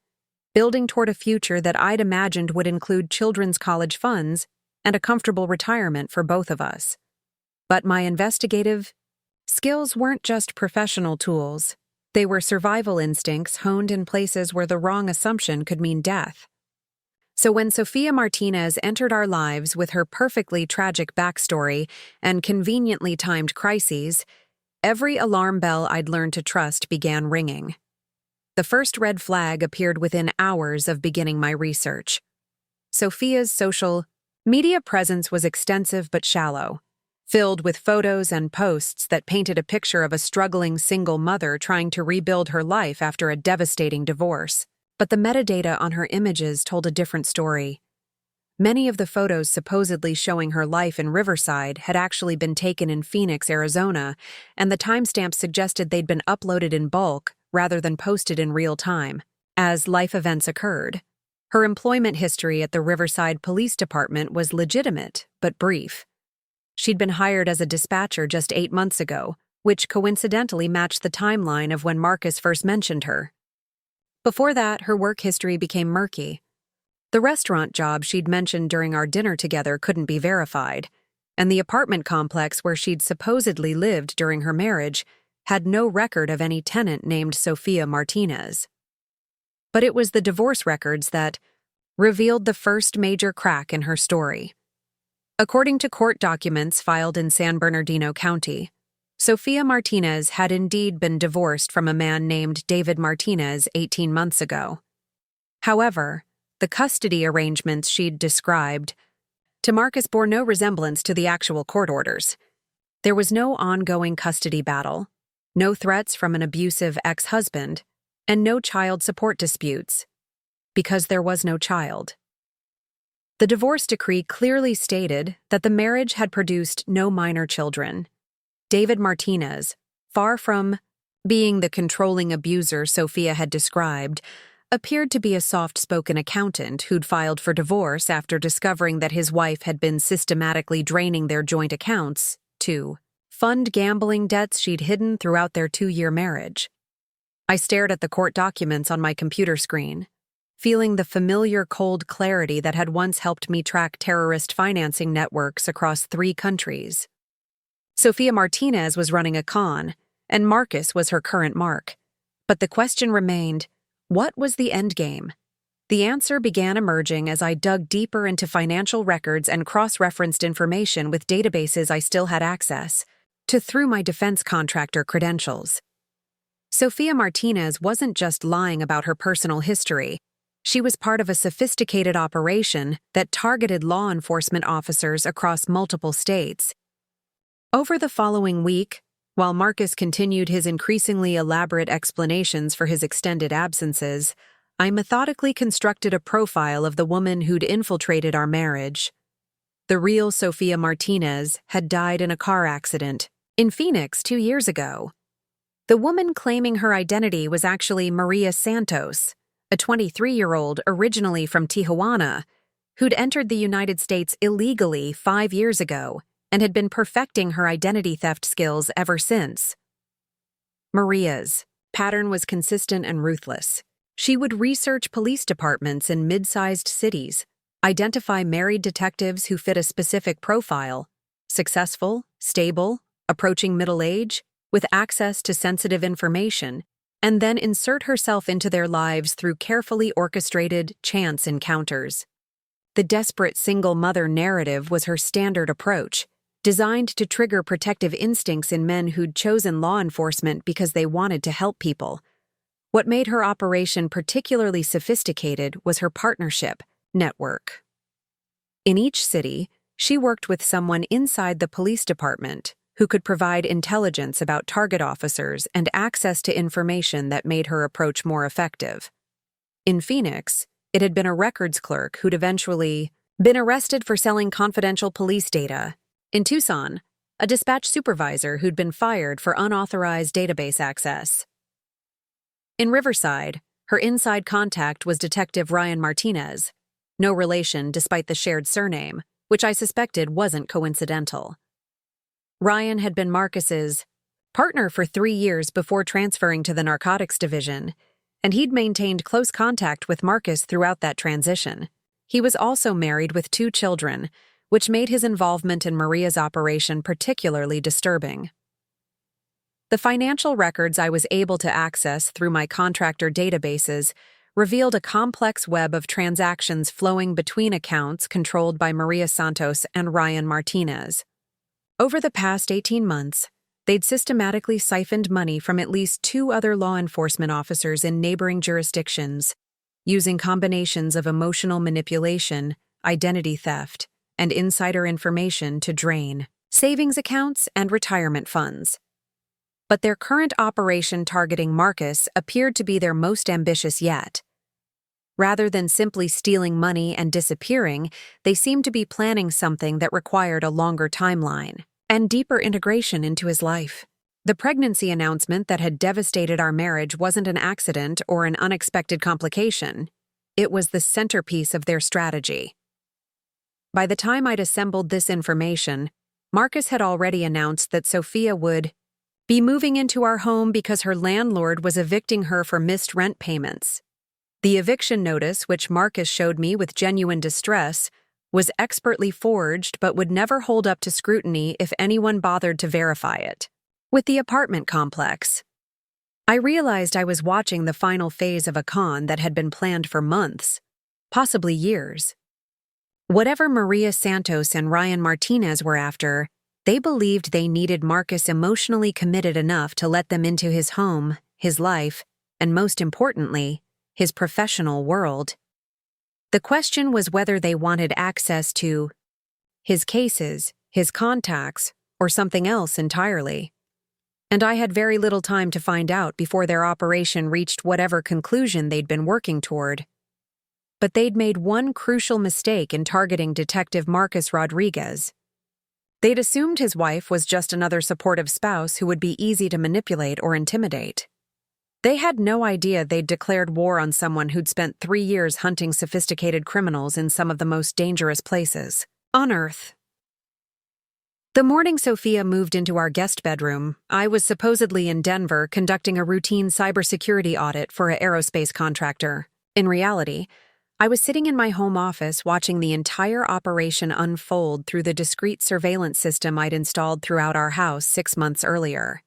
building toward a future that I'd imagined would include children's college funds and a comfortable retirement for both of us. But my investigative skills weren't just professional tools. They were survival instincts honed in places where the wrong assumption could mean death. So when Sophia Martinez entered our lives with her perfectly tragic backstory and conveniently timed crises, every alarm bell I'd learned to trust began ringing. The first red flag appeared within hours of beginning my research. Sophia's social media presence was extensive but shallow, filled with photos and posts that painted a picture of a struggling single mother trying to rebuild her life after a devastating divorce. But the metadata on her images told a different story. Many of the photos supposedly showing her life in Riverside had actually been taken in Phoenix, Arizona, and the timestamps suggested they'd been uploaded in bulk rather than posted in real time, as life events occurred. Her employment history at the Riverside Police Department was legitimate, but brief. She'd been hired as a dispatcher just 8 months ago, which coincidentally matched the timeline of when Marcus first mentioned her. Before that, her work history became murky. The restaurant job she'd mentioned during our dinner together couldn't be verified, and the apartment complex where she'd supposedly lived during her marriage had no record of any tenant named Sophia Martinez. But it was the divorce records that revealed the first major crack in her story. According to court documents filed in San Bernardino County, Sophia Martinez had indeed been divorced from a man named David Martinez 18 months ago. However, the custody arrangements she'd described to Marcus bore no resemblance to the actual court orders. There was no ongoing custody battle, no threats from an abusive ex-husband, and no child support disputes, because there was no child. The divorce decree clearly stated that the marriage had produced no minor children. David Martinez, far from being the controlling abuser Sophia had described, appeared to be a soft-spoken accountant who'd filed for divorce after discovering that his wife had been systematically draining their joint accounts to fund gambling debts she'd hidden throughout their 2-year marriage. I stared at the court documents on my computer screen, feeling the familiar cold clarity that had once helped me track terrorist financing networks across 3 countries. Sophia Martinez was running a con, and Marcus was her current mark. But the question remained, what was the endgame? The answer began emerging as I dug deeper into financial records and cross-referenced information with databases I still had access to through my defense contractor credentials. Sophia Martinez wasn't just lying about her personal history. She was part of a sophisticated operation that targeted law enforcement officers across multiple states. Over the following week, while Marcus continued his increasingly elaborate explanations for his extended absences, I methodically constructed a profile of the woman who'd infiltrated our marriage. The real Sophia Martinez had died in a car accident in Phoenix 2 years ago. The woman claiming her identity was actually Maria Santos, a 23-year-old originally from Tijuana, who'd entered the United States illegally 5 years ago and had been perfecting her identity theft skills ever since. Maria's pattern was consistent and ruthless. She would research police departments in mid-sized cities, identify married detectives who fit a specific profile, successful, stable, approaching middle age, with access to sensitive information, and then insert herself into their lives through carefully orchestrated chance encounters. The desperate single mother narrative was her standard approach, designed to trigger protective instincts in men who'd chosen law enforcement because they wanted to help people. What made her operation particularly sophisticated was her partnership network. In each city, she worked with someone inside the police department who could provide intelligence about target officers and access to information that made her approach more effective. In Phoenix, it had been a records clerk who'd eventually been arrested for selling confidential police data. In Tucson, a dispatch supervisor who'd been fired for unauthorized database access. In Riverside, her inside contact was Detective Ryan Martinez, no relation despite the shared surname, which I suspected wasn't coincidental. Ryan had been Marcus's partner for 3 years before transferring to the narcotics division, and he'd maintained close contact with Marcus throughout that transition. He was also married with 2 children, which made his involvement in Maria's operation particularly disturbing. The financial records I was able to access through my contractor databases revealed a complex web of transactions flowing between accounts controlled by Maria Santos and Ryan Martinez. Over the past 18 months, they'd systematically siphoned money from at least 2 other law enforcement officers in neighboring jurisdictions, using combinations of emotional manipulation, identity theft, and insider information to drain savings accounts and retirement funds. But their current operation targeting Marcus appeared to be their most ambitious yet. Rather than simply stealing money and disappearing, they seemed to be planning something that required a longer timeline and deeper integration into his life. The pregnancy announcement that had devastated our marriage wasn't an accident or an unexpected complication. It was the centerpiece of their strategy. By the time I'd assembled this information, Marcus had already announced that Sophia would be moving into our home because her landlord was evicting her for missed rent payments. The eviction notice, which Marcus showed me with genuine distress, was expertly forged but would never hold up to scrutiny if anyone bothered to verify it. With the apartment complex, I realized I was watching the final phase of a con that had been planned for months, possibly years. Whatever Maria Santos and Ryan Martinez were after, They believed they needed Marcus emotionally committed enough to let them into his home, his life, and most importantly, his professional world. The question was whether they wanted access to his cases, his contacts, or something else entirely. And I had very little time to find out before their operation reached whatever conclusion they'd been working toward. But they'd made one crucial mistake in targeting Detective Marcus Rodriguez. They'd assumed his wife was just another supportive spouse who would be easy to manipulate or intimidate. They had no idea they'd declared war on someone who'd spent 3 years hunting sophisticated criminals in some of the most dangerous places on Earth. The morning Sophia moved into our guest bedroom, I was supposedly in Denver conducting a routine cybersecurity audit for an aerospace contractor. In reality, I was sitting in my home office watching the entire operation unfold through the discreet surveillance system I'd installed throughout our house 6 months earlier.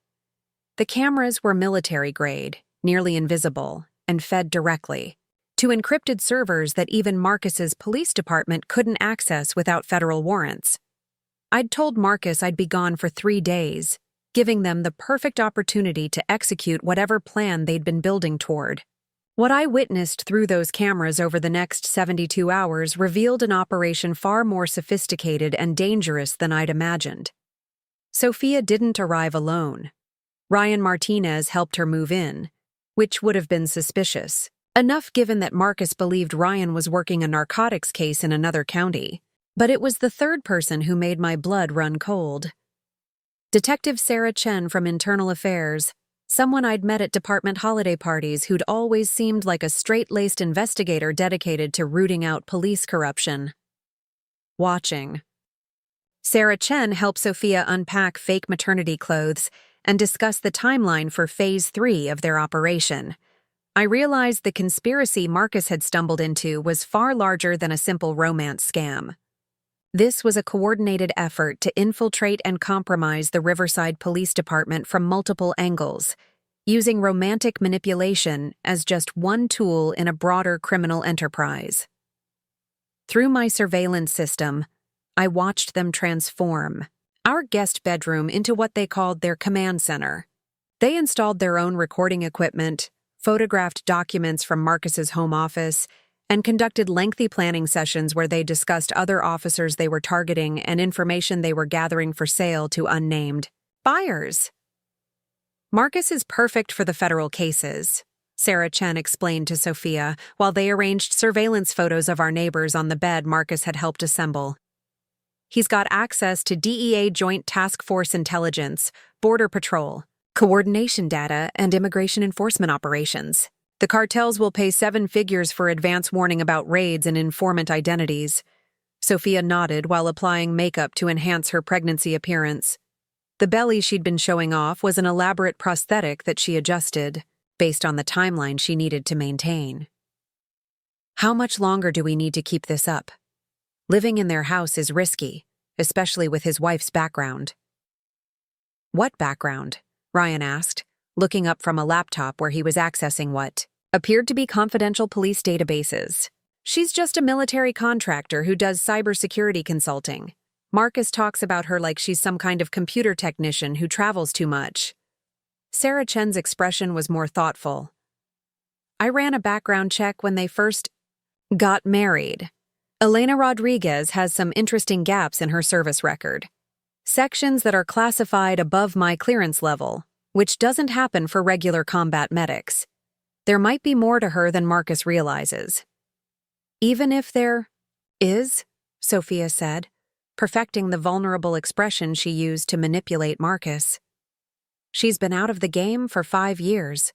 The cameras were military-grade, nearly invisible, and fed directly to encrypted servers that even Marcus's police department couldn't access without federal warrants. I'd told Marcus I'd be gone for 3 days, giving them the perfect opportunity to execute whatever plan they'd been building toward. What I witnessed through those cameras over the next 72 hours revealed an operation far more sophisticated and dangerous than I'd imagined. Sophia didn't arrive alone. Ryan Martinez helped her move in, which would have been suspicious, enough given that Marcus believed Ryan was working a narcotics case in another county. But it was the third person who made my blood run cold. Detective Sarah Chen from Internal Affairs, someone I'd met at department holiday parties who'd always seemed like a straight-laced investigator dedicated to rooting out police corruption. Watching. Sarah Chen helped Sophia unpack fake maternity clothes and discuss the timeline for Phase 3 of their operation. I realized the conspiracy Marcus had stumbled into was far larger than a simple romance scam. This was a coordinated effort to infiltrate and compromise the Riverside Police Department from multiple angles, using romantic manipulation as just one tool in a broader criminal enterprise. Through my surveillance system, I watched them transform our guest bedroom into what they called their command center. They installed their own recording equipment, photographed documents from Marcus's home office, and conducted lengthy planning sessions where they discussed other officers they were targeting and information they were gathering for sale to unnamed buyers. Marcus is perfect for the federal cases, Sarah Chen explained to Sophia while they arranged surveillance photos of our neighbors on the bed Marcus had helped assemble. He's got access to DEA Joint Task Force intelligence, Border Patrol, coordination data, and immigration enforcement operations. The cartels will pay 7 figures for advance warning about raids and informant identities. Sophia nodded while applying makeup to enhance her pregnancy appearance. The belly she'd been showing off was an elaborate prosthetic that she adjusted, based on the timeline she needed to maintain. How much longer do we need to keep this up? Living in their house is risky, especially with his wife's background. What background? Ryan asked, looking up from a laptop where he was accessing what appeared to be confidential police databases. She's just a military contractor who does cybersecurity consulting. Marcus talks about her like she's some kind of computer technician who travels too much. Sarah Chen's expression was more thoughtful. I ran a background check when they first got married. Elena Rodriguez has some interesting gaps in her service record. Sections that are classified above my clearance level, which doesn't happen for regular combat medics. There might be more to her than Marcus realizes. Even if there is, Sophia said, perfecting the vulnerable expression she used to manipulate Marcus. She's been out of the game for 5 years.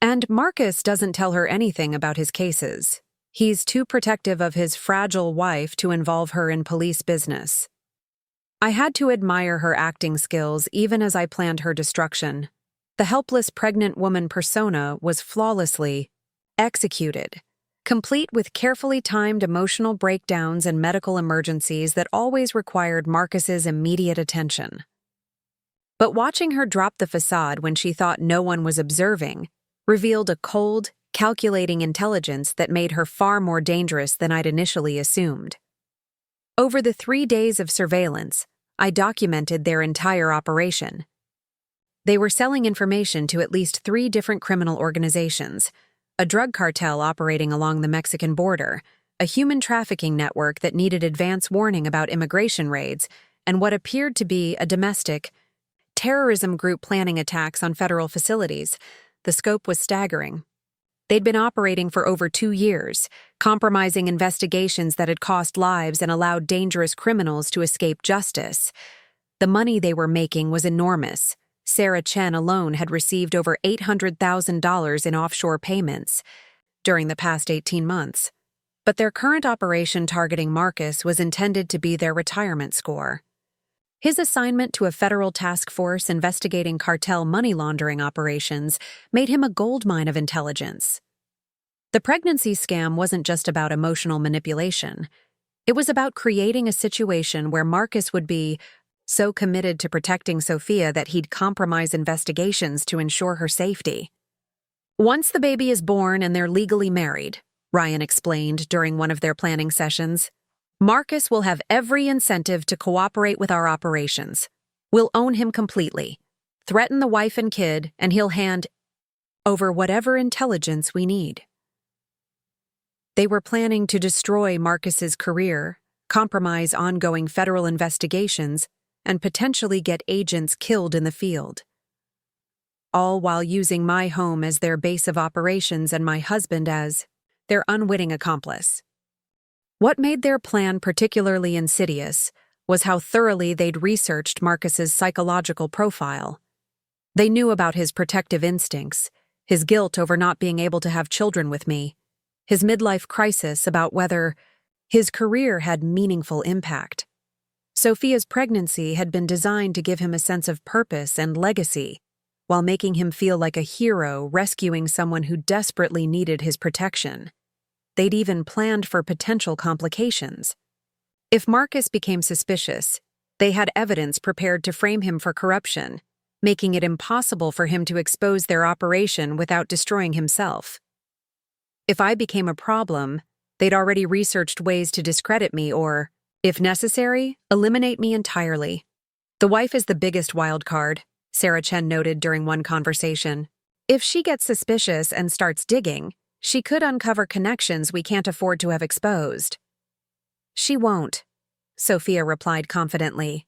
And Marcus doesn't tell her anything about his cases. He's too protective of his fragile wife to involve her in police business. I had to admire her acting skills even as I planned her destruction. The helpless pregnant woman persona was flawlessly executed, complete with carefully timed emotional breakdowns and medical emergencies that always required Marcus's immediate attention. But watching her drop the facade when she thought no one was observing revealed a cold, calculating intelligence that made her far more dangerous than I'd initially assumed. Over the 3 days of surveillance, I documented their entire operation. They were selling information to at least 3 different criminal organizations: a drug cartel operating along the Mexican border, a human trafficking network that needed advance warning about immigration raids, and what appeared to be a domestic terrorism group planning attacks on federal facilities. The scope was staggering. They'd been operating for over 2 years, compromising investigations that had cost lives and allowed dangerous criminals to escape justice. The money they were making was enormous. Sarah Chen alone had received over $800,000 in offshore payments during the past 18 months. But their current operation targeting Marcus was intended to be their retirement score. His assignment to a federal task force investigating cartel money laundering operations made him a goldmine of intelligence. The pregnancy scam wasn't just about emotional manipulation. It was about creating a situation where Marcus would be so committed to protecting Sophia that he'd compromise investigations to ensure her safety. Once the baby is born and they're legally married, Ryan explained during one of their planning sessions, Marcus will have every incentive to cooperate with our operations. We'll own him completely, threaten the wife and kid, and he'll hand over whatever intelligence we need. They were planning to destroy Marcus's career, compromise ongoing federal investigations, and potentially get agents killed in the field. All while using my home as their base of operations and my husband as their unwitting accomplice. What made their plan particularly insidious was how thoroughly they'd researched Marcus's psychological profile. They knew about his protective instincts, his guilt over not being able to have children with me, his midlife crisis about whether his career had meaningful impact. Sophia's pregnancy had been designed to give him a sense of purpose and legacy, while making him feel like a hero rescuing someone who desperately needed his protection. They'd even planned for potential complications. If Marcus became suspicious, they had evidence prepared to frame him for corruption, making it impossible for him to expose their operation without destroying himself. If I became a problem, they'd already researched ways to discredit me or, if necessary, eliminate me entirely. The wife is the biggest wild card, Sarah Chen noted during one conversation. If she gets suspicious and starts digging, she could uncover connections we can't afford to have exposed. She won't, Sophia replied confidently.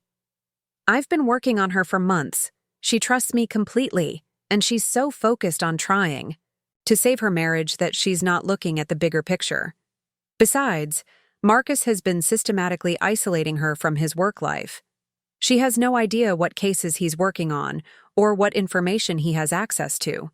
I've been working on her for months. She trusts me completely, and she's so focused on trying to save her marriage that she's not looking at the bigger picture. Besides, Marcus has been systematically isolating her from his work life. She has no idea what cases he's working on or what information he has access to.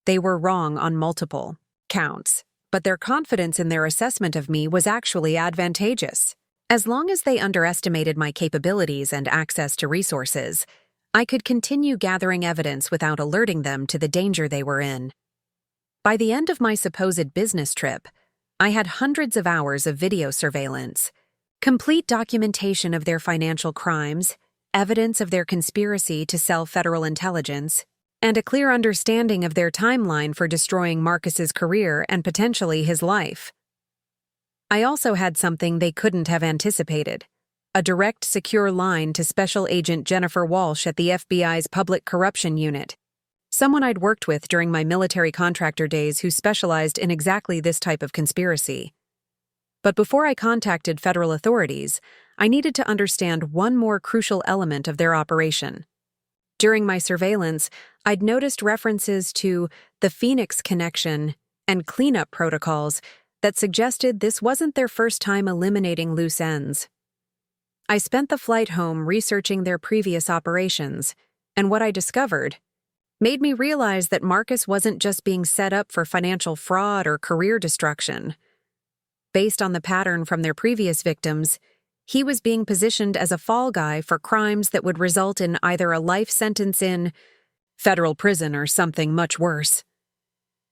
They were wrong on multiple counts, but their confidence in their assessment of me was actually advantageous. As long as they underestimated my capabilities and access to resources, I could continue gathering evidence without alerting them to the danger they were in. By the end of my supposed business trip, I had hundreds of hours of video surveillance, complete documentation of their financial crimes, evidence of their conspiracy to sell federal intelligence, and a clear understanding of their timeline for destroying Marcus's career and potentially his life. I also had something they couldn't have anticipated: a direct, secure line to Special Agent Jennifer Walsh at the FBI's Public Corruption Unit, someone I'd worked with during my military contractor days who specialized in exactly this type of conspiracy. But before I contacted federal authorities, I needed to understand one more crucial element of their operation. During my surveillance, I'd noticed references to the Phoenix Connection and cleanup protocols that suggested this wasn't their first time eliminating loose ends. I spent the flight home researching their previous operations, and what I discovered made me realize that Marcus wasn't just being set up for financial fraud or career destruction. Based on the pattern from their previous victims, he was being positioned as a fall guy for crimes that would result in either a life sentence in federal prison or something much worse.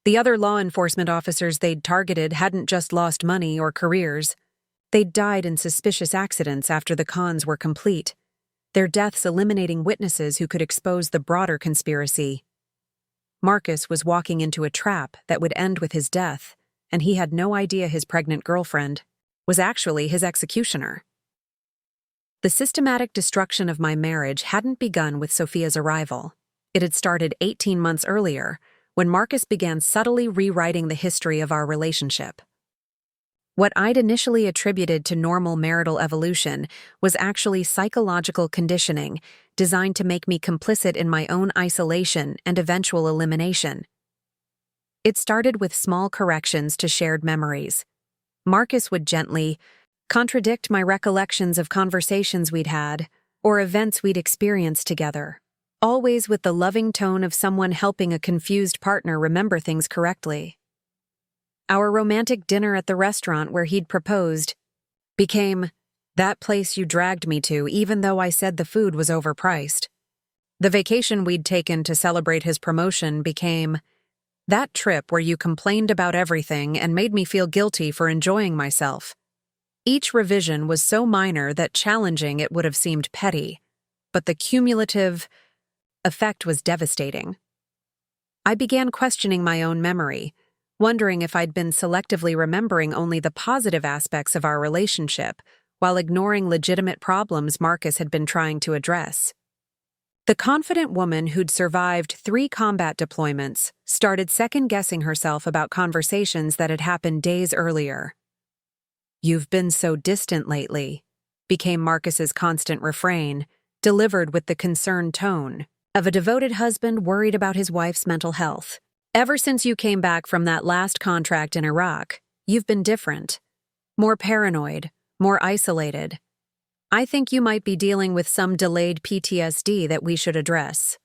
The other law enforcement officers they'd targeted hadn't just lost money or careers. They'd died in suspicious accidents after the cons were complete, their deaths eliminating witnesses who could expose the broader conspiracy. Marcus was walking into a trap that would end with his death, and he had no idea his pregnant girlfriend was actually his executioner. The systematic destruction of my marriage hadn't begun with Sophia's arrival. It had started 18 months earlier, when Marcus began subtly rewriting the history of our relationship. What I'd initially attributed to normal marital evolution was actually psychological conditioning designed to make me complicit in my own isolation and eventual elimination. It started with small corrections to shared memories. Marcus would gently contradict my recollections of conversations we'd had or events we'd experienced together, always with the loving tone of someone helping a confused partner remember things correctly. Our romantic dinner at the restaurant where he'd proposed became, "That place you dragged me to even though I said the food was overpriced." The vacation we'd taken to celebrate his promotion became, "That trip where you complained about everything and made me feel guilty for enjoying myself." Each revision was so minor that challenging it would have seemed petty, but the cumulative effect was devastating. I began questioning my own memory, wondering if I'd been selectively remembering only the positive aspects of our relationship while ignoring legitimate problems Marcus had been trying to address. The confident woman who'd survived 3 combat deployments started second-guessing herself about conversations that had happened days earlier. "You've been so distant lately," became Marcus's constant refrain, delivered with the concerned tone of a devoted husband worried about his wife's mental health. "Ever since you came back from that last contract in Iraq, you've been different. More paranoid, more isolated. I think you might be dealing with some delayed PTSD that we should address."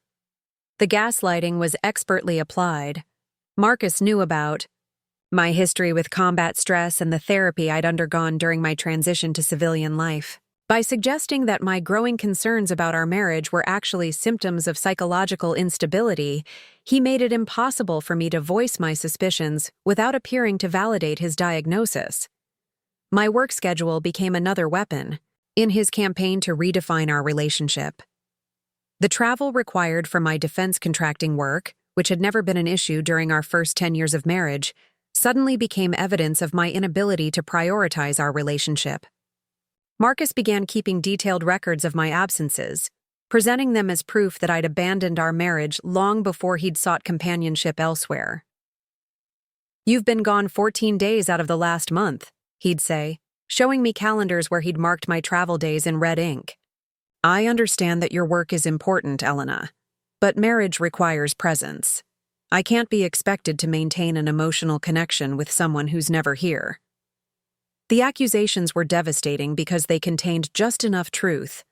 The gaslighting was expertly applied. Marcus knew about my history with combat stress and the therapy I'd undergone during my transition to civilian life. By suggesting that my growing concerns about our marriage were actually symptoms of psychological instability, he made it impossible for me to voice my suspicions without appearing to validate his diagnosis. My work schedule became another weapon in his campaign to redefine our relationship. The travel required for my defense contracting work, which had never been an issue during our first 10 years of marriage, suddenly became evidence of my inability to prioritize our relationship. Marcus began keeping detailed records of my absences, presenting them as proof that I'd abandoned our marriage long before he'd sought companionship elsewhere. "You've been gone 14 days out of the last month," he'd say, showing me calendars where he'd marked my travel days in red ink. "I understand that your work is important, Elena, but marriage requires presence. I can't be expected to maintain an emotional connection with someone who's never here." The accusations were devastating because they contained just enough truth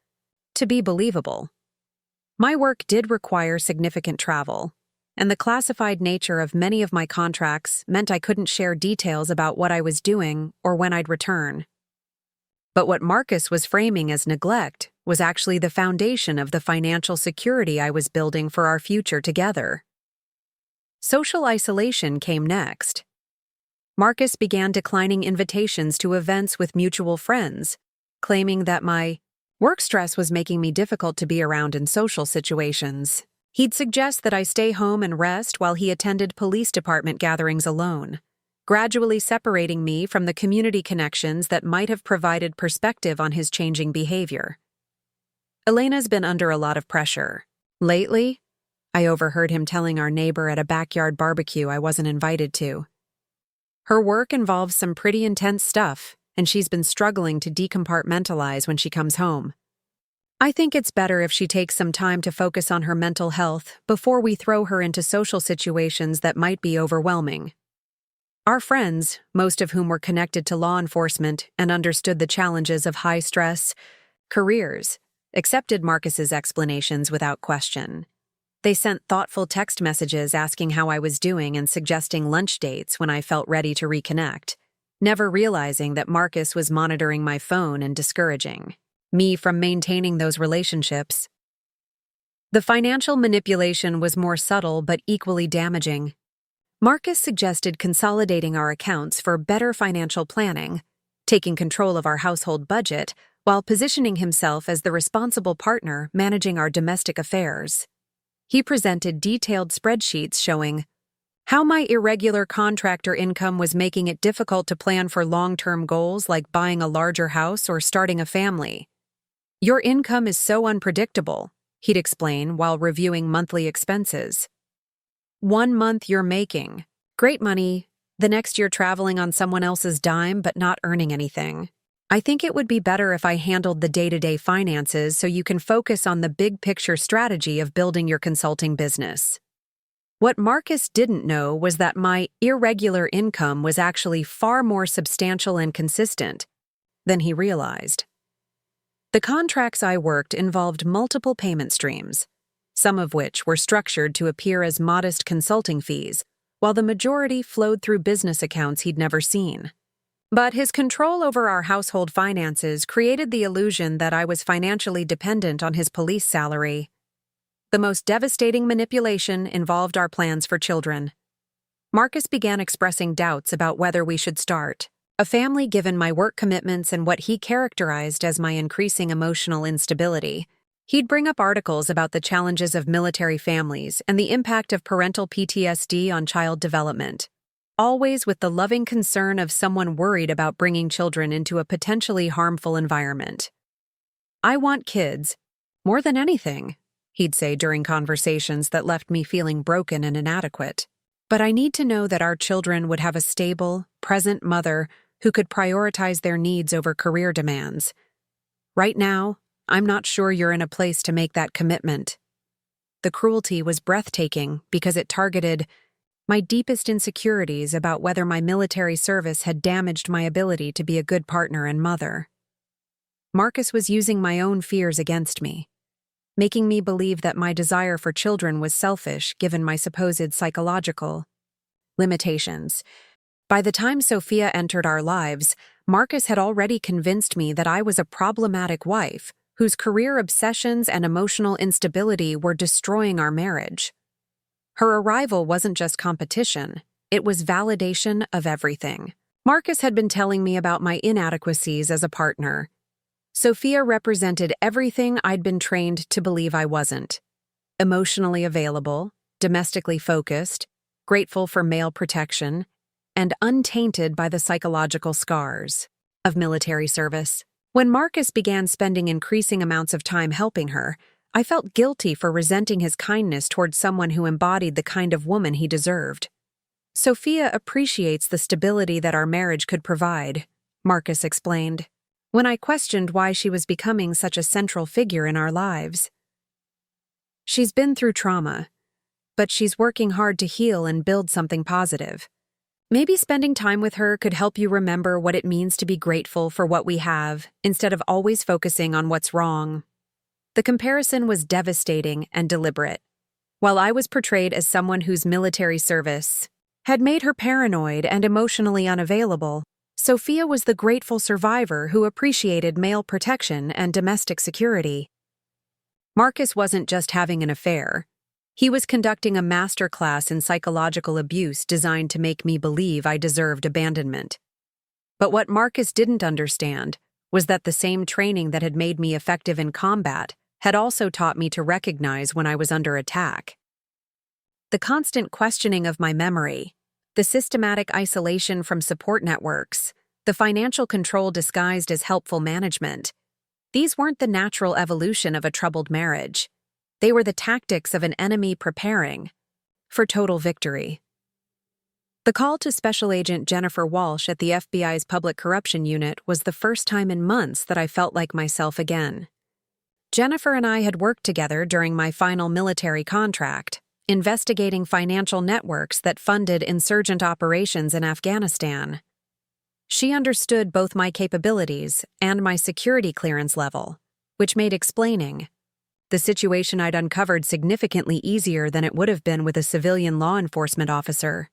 to be believable. My work did require significant travel, and the classified nature of many of my contracts meant I couldn't share details about what I was doing or when I'd return. But what Marcus was framing as neglect was actually the foundation of the financial security I was building for our future together. Social isolation came next. Marcus began declining invitations to events with mutual friends, claiming that my work stress was making me difficult to be around in social situations. He'd suggest that I stay home and rest while he attended police department gatherings alone, gradually separating me from the community connections that might have provided perspective on his changing behavior. Elena's been under a lot of pressure. Lately, I overheard him telling our neighbor at a backyard barbecue I wasn't invited to. Her work involves some pretty intense stuff, and she's been struggling to decompartmentalize when she comes home. I think it's better if she takes some time to focus on her mental health before we throw her into social situations that might be overwhelming. Our friends, most of whom were connected to law enforcement and understood the challenges of high-stress careers, accepted Marcus's explanations without question. They sent thoughtful text messages asking how I was doing and suggesting lunch dates when I felt ready to reconnect, never realizing that Marcus was monitoring my phone and discouraging me from maintaining those relationships. The financial manipulation was more subtle but equally damaging. Marcus suggested consolidating our accounts for better financial planning, taking control of our household budget while positioning himself as the responsible partner managing our domestic affairs. He presented detailed spreadsheets showing how my irregular contractor income was making it difficult to plan for long-term goals like buying a larger house or starting a family. "Your income is so unpredictable," he'd explain while reviewing monthly expenses. "One month you're making great money, the next you're traveling on someone else's dime but not earning anything. I think it would be better if I handled the day-to-day finances so you can focus on the big picture strategy of building your consulting business." What Marcus didn't know was that my irregular income was actually far more substantial and consistent than he realized. The contracts I worked involved multiple payment streams, some of which were structured to appear as modest consulting fees, while the majority flowed through business accounts he'd never seen. But his control over our household finances created the illusion that I was financially dependent on his police salary. The most devastating manipulation involved our plans for children. Marcus began expressing doubts about whether we should start a family given my work commitments and what he characterized as my increasing emotional instability. He'd bring up articles about the challenges of military families and the impact of parental PTSD on child development, always with the loving concern of someone worried about bringing children into a potentially harmful environment. "I want kids, more than anything," he'd say during conversations that left me feeling broken and inadequate. "But I need to know that our children would have a stable, present mother who could prioritize their needs over career demands. Right now, I'm not sure you're in a place to make that commitment." The cruelty was breathtaking because it targeted my deepest insecurities about whether my military service had damaged my ability to be a good partner and mother. Marcus was using my own fears against me, making me believe that my desire for children was selfish given my supposed psychological limitations. By the time Sophia entered our lives, Marcus had already convinced me that I was a problematic wife whose career obsessions and emotional instability were destroying our marriage. Her arrival wasn't just competition, it was validation of everything. Marcus had been telling me about my inadequacies as a partner. Sophia represented everything I'd been trained to believe I wasn't. Emotionally available, domestically focused, grateful for male protection, and untainted by the psychological scars of military service. When Marcus began spending increasing amounts of time helping her, I felt guilty for resenting his kindness towards someone who embodied the kind of woman he deserved. "Sophia appreciates the stability that our marriage could provide," Marcus explained, when I questioned why she was becoming such a central figure in our lives. "She's been through trauma, but she's working hard to heal and build something positive. Maybe spending time with her could help you remember what it means to be grateful for what we have, instead of always focusing on what's wrong." The comparison was devastating and deliberate. While I was portrayed as someone whose military service had made her paranoid and emotionally unavailable, Sophia was the grateful survivor who appreciated male protection and domestic security. Marcus wasn't just having an affair. He was conducting a master class in psychological abuse designed to make me believe I deserved abandonment. But what Marcus didn't understand was that the same training that had made me effective in combat had also taught me to recognize when I was under attack. The constant questioning of my memory, the systematic isolation from support networks, the financial control disguised as helpful management, these weren't the natural evolution of a troubled marriage. They were the tactics of an enemy preparing for total victory. The call to Special Agent Jennifer Walsh at the FBI's Public Corruption Unit was the first time in months that I felt like myself again. Jennifer and I had worked together during my final military contract, investigating financial networks that funded insurgent operations in Afghanistan. She understood both my capabilities and my security clearance level, which made explaining the situation I'd uncovered significantly easier than it would have been with a civilian law enforcement officer.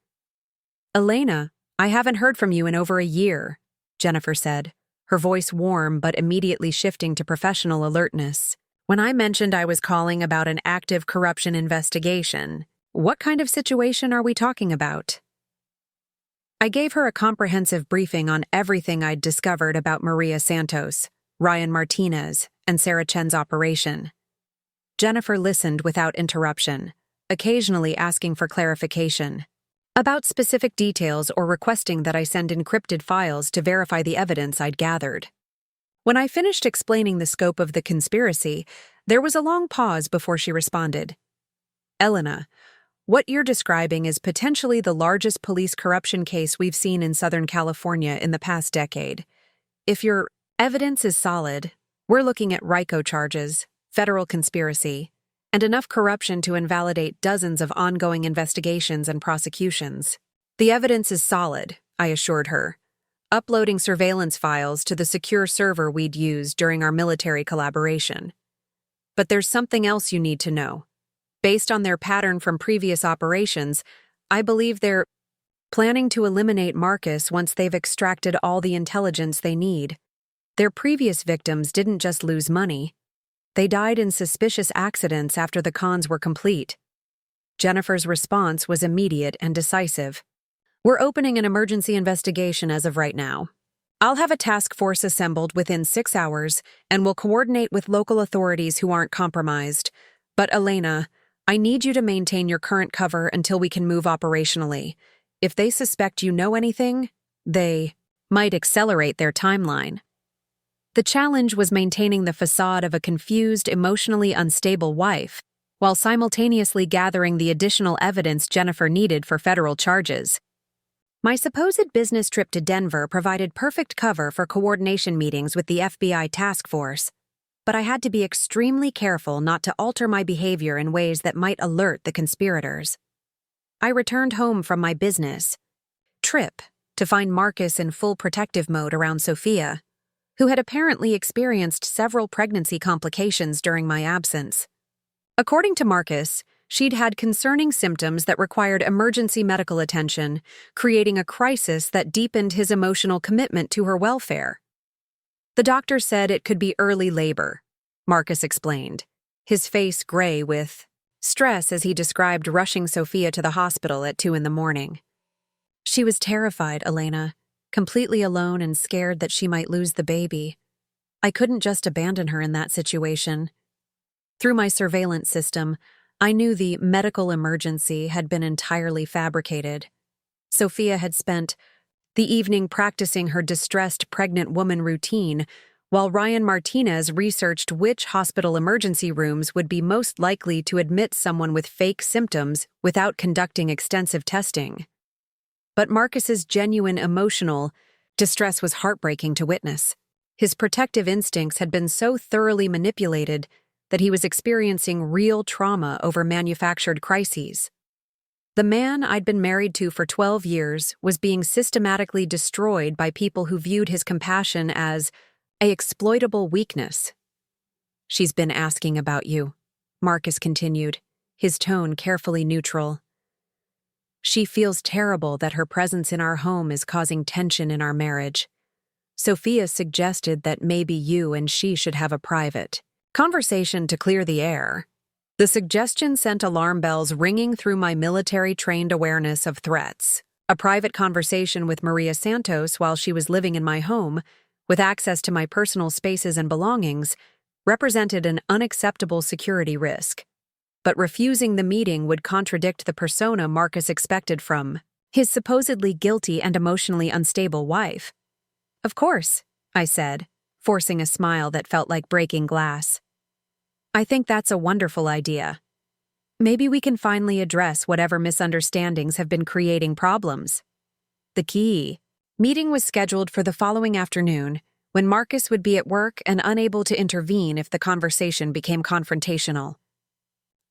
"Elena, I haven't heard from you in over a year," Jennifer said, her voice warm but immediately shifting to professional alertness. "When I mentioned I was calling about an active corruption investigation, what kind of situation are we talking about?" I gave her a comprehensive briefing on everything I'd discovered about Maria Santos, Ryan Martinez, and Sarah Chen's operation. Jennifer listened without interruption, occasionally asking for clarification about specific details or requesting that I send encrypted files to verify the evidence I'd gathered. When I finished explaining the scope of the conspiracy, there was a long pause before she responded. Elena, what you're describing is potentially the largest police corruption case we've seen in Southern California in the past decade. If your evidence is solid, we're looking at RICO charges, federal conspiracy, and enough corruption to invalidate dozens of ongoing investigations and prosecutions. The evidence is solid, I assured her, uploading surveillance files to the secure server we'd used during our military collaboration. But there's something else you need to know. Based on their pattern from previous operations, I believe they're planning to eliminate Marcus once they've extracted all the intelligence they need. Their previous victims didn't just lose money. They died in suspicious accidents after the cons were complete. Jennifer's response was immediate and decisive. We're opening an emergency investigation as of right now. I'll have a task force assembled within 6 hours, and we'll coordinate with local authorities who aren't compromised. But Elena, I need you to maintain your current cover until we can move operationally. If they suspect you know anything, they might accelerate their timeline. The challenge was maintaining the facade of a confused, emotionally unstable wife, while simultaneously gathering the additional evidence Jennifer needed for federal charges. My supposed business trip to Denver provided perfect cover for coordination meetings with the FBI task force, but I had to be extremely careful not to alter my behavior in ways that might alert the conspirators. I returned home from my business trip to find Marcus in full protective mode around Sophia, who had apparently experienced several pregnancy complications during my absence. According to Marcus, she'd had concerning symptoms that required emergency medical attention, creating a crisis that deepened his emotional commitment to her welfare. The doctor said it could be early labor, Marcus explained, his face gray with stress as he described rushing Sophia to the hospital at 2 a.m. She was terrified, Elena, completely alone and scared that she might lose the baby. I couldn't just abandon her in that situation. Through my surveillance system, I knew the medical emergency had been entirely fabricated. Sophia had spent the evening practicing her distressed pregnant woman routine, while Ryan Martinez researched which hospital emergency rooms would be most likely to admit someone with fake symptoms without conducting extensive testing. But Marcus's genuine emotional distress was heartbreaking to witness. His protective instincts had been so thoroughly manipulated that he was experiencing real trauma over manufactured crises. The man I'd been married to for 12 years was being systematically destroyed by people who viewed his compassion as an exploitable weakness. She's been asking about you, Marcus continued, his tone carefully neutral. She feels terrible that her presence in our home is causing tension in our marriage. Sophia suggested that maybe you and she should have a private conversation to clear the air. The suggestion sent alarm bells ringing through my military-trained awareness of threats. A private conversation with Maria Santos while she was living in my home, with access to my personal spaces and belongings, represented an unacceptable security risk. But refusing the meeting would contradict the persona Marcus expected from his supposedly guilty and emotionally unstable wife. Of course, I said, forcing a smile that felt like breaking glass. I think that's a wonderful idea. Maybe we can finally address whatever misunderstandings have been creating problems. The key meeting was scheduled for the following afternoon, when Marcus would be at work and unable to intervene if the conversation became confrontational.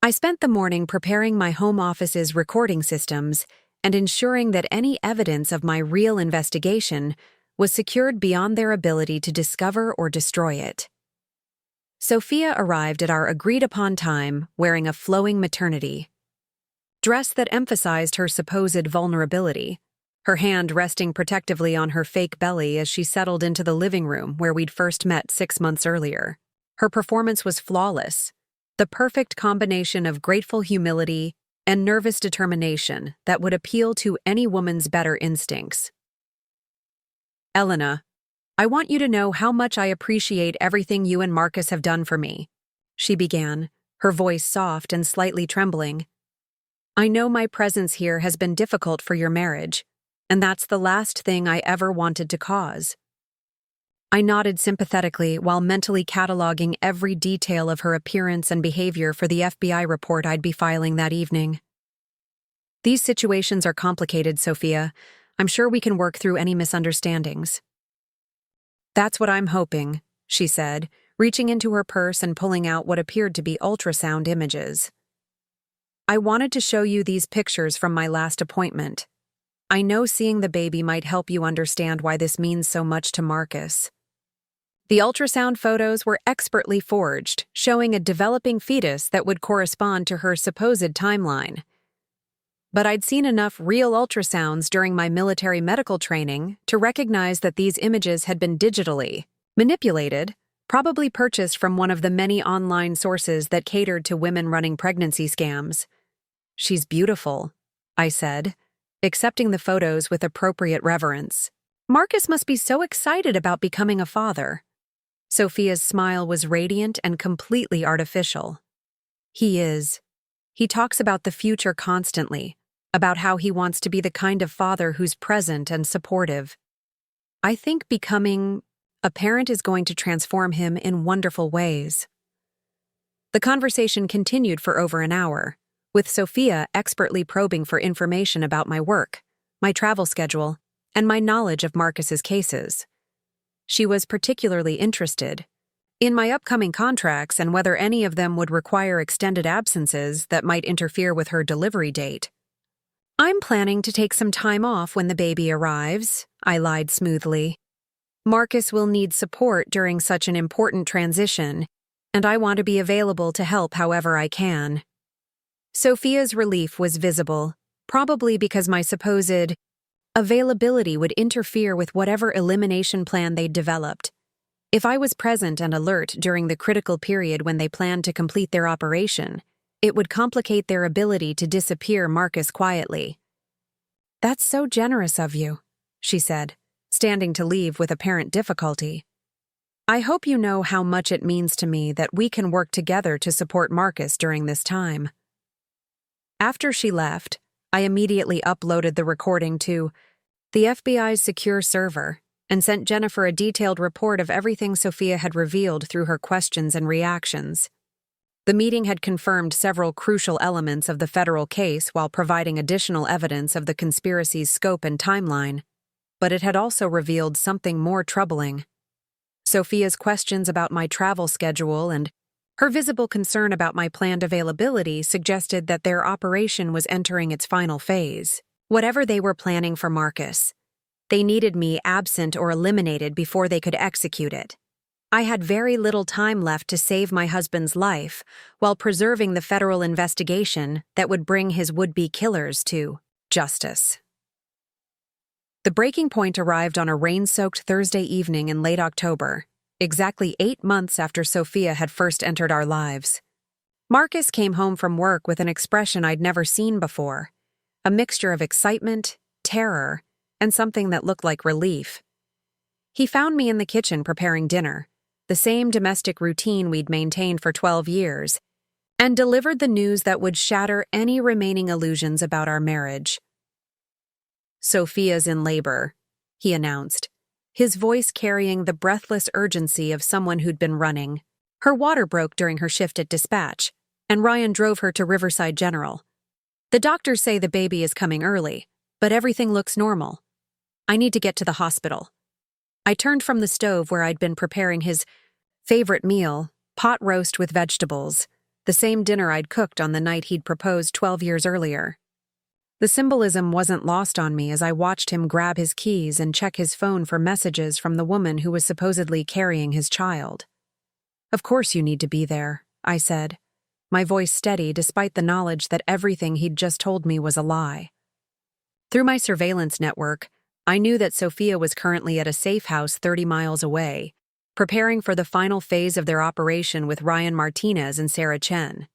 I spent the morning preparing my home office's recording systems and ensuring that any evidence of my real investigation was secured beyond their ability to discover or destroy it. Sophia arrived at our agreed-upon time wearing a flowing maternity dress that emphasized her supposed vulnerability, her hand resting protectively on her fake belly as she settled into the living room where we'd first met 6 months earlier. Her performance was flawless, the perfect combination of grateful humility and nervous determination that would appeal to any woman's better instincts. Elena, I want you to know how much I appreciate everything you and Marcus have done for me, she began, her voice soft and slightly trembling. I know my presence here has been difficult for your marriage, and that's the last thing I ever wanted to cause. I nodded sympathetically while mentally cataloging every detail of her appearance and behavior for the FBI report I'd be filing that evening. These situations are complicated, Sophia. I'm sure we can work through any misunderstandings. That's what I'm hoping, she said, reaching into her purse and pulling out what appeared to be ultrasound images. I wanted to show you these pictures from my last appointment. I know seeing the baby might help you understand why this means so much to Marcus. The ultrasound photos were expertly forged, showing a developing fetus that would correspond to her supposed timeline. But I'd seen enough real ultrasounds during my military medical training to recognize that these images had been digitally manipulated, probably purchased from one of the many online sources that catered to women running pregnancy scams. She's beautiful, I said, accepting the photos with appropriate reverence. Marcus must be so excited about becoming a father. Sophia's smile was radiant and completely artificial. He is. He talks about the future constantly, about how he wants to be the kind of father who's present and supportive. I think becoming a parent is going to transform him in wonderful ways. The conversation continued for over an hour, with Sophia expertly probing for information about my work, my travel schedule, and my knowledge of Marcus's cases. She was particularly interested in my upcoming contracts and whether any of them would require extended absences that might interfere with her delivery date. I'm planning to take some time off when the baby arrives, I lied smoothly. Marcus will need support during such an important transition, and I want to be available to help however I can. Sophia's relief was visible, probably because my supposed availability would interfere with whatever elimination plan they'd developed. If I was present and alert during the critical period when they planned to complete their operation, it would complicate their ability to disappear Marcus quietly. That's so generous of you, she said, standing to leave with apparent difficulty. I hope you know how much it means to me that we can work together to support Marcus during this time. After she left, I immediately uploaded the recording to the FBI's secure server and sent Jennifer a detailed report of everything Sophia had revealed through her questions and reactions. The meeting had confirmed several crucial elements of the federal case while providing additional evidence of the conspiracy's scope and timeline, but it had also revealed something more troubling. Sophia's questions about my travel schedule and her visible concern about my planned availability suggested that their operation was entering its final phase. Whatever they were planning for Marcus, they needed me absent or eliminated before they could execute it. I had very little time left to save my husband's life while preserving the federal investigation that would bring his would-be killers to justice. The breaking point arrived on a rain-soaked Thursday evening in late October, exactly 8 months after Sophia had first entered our lives. Marcus came home from work with an expression I'd never seen before, a mixture of excitement, terror, and something that looked like relief. He found me in the kitchen preparing dinner, the same domestic routine we'd maintained for 12 years, and delivered the news that would shatter any remaining illusions about our marriage. Sophia's in labor, he announced, his voice carrying the breathless urgency of someone who'd been running. Her water broke during her shift at dispatch, and Ryan drove her to Riverside General. The doctors say the baby is coming early, but everything looks normal. I need to get to the hospital. I turned from the stove where I'd been preparing his favorite meal, pot roast with vegetables, the same dinner I'd cooked on the night he'd proposed 12 years earlier. The symbolism wasn't lost on me as I watched him grab his keys and check his phone for messages from the woman who was supposedly carrying his child. Of course you need to be there, I said, my voice steady despite the knowledge that everything he'd just told me was a lie. Through my surveillance network, I knew that Sophia was currently at a safe house 30 miles away, preparing for the final phase of their operation with Ryan Martinez and Sarah Chen.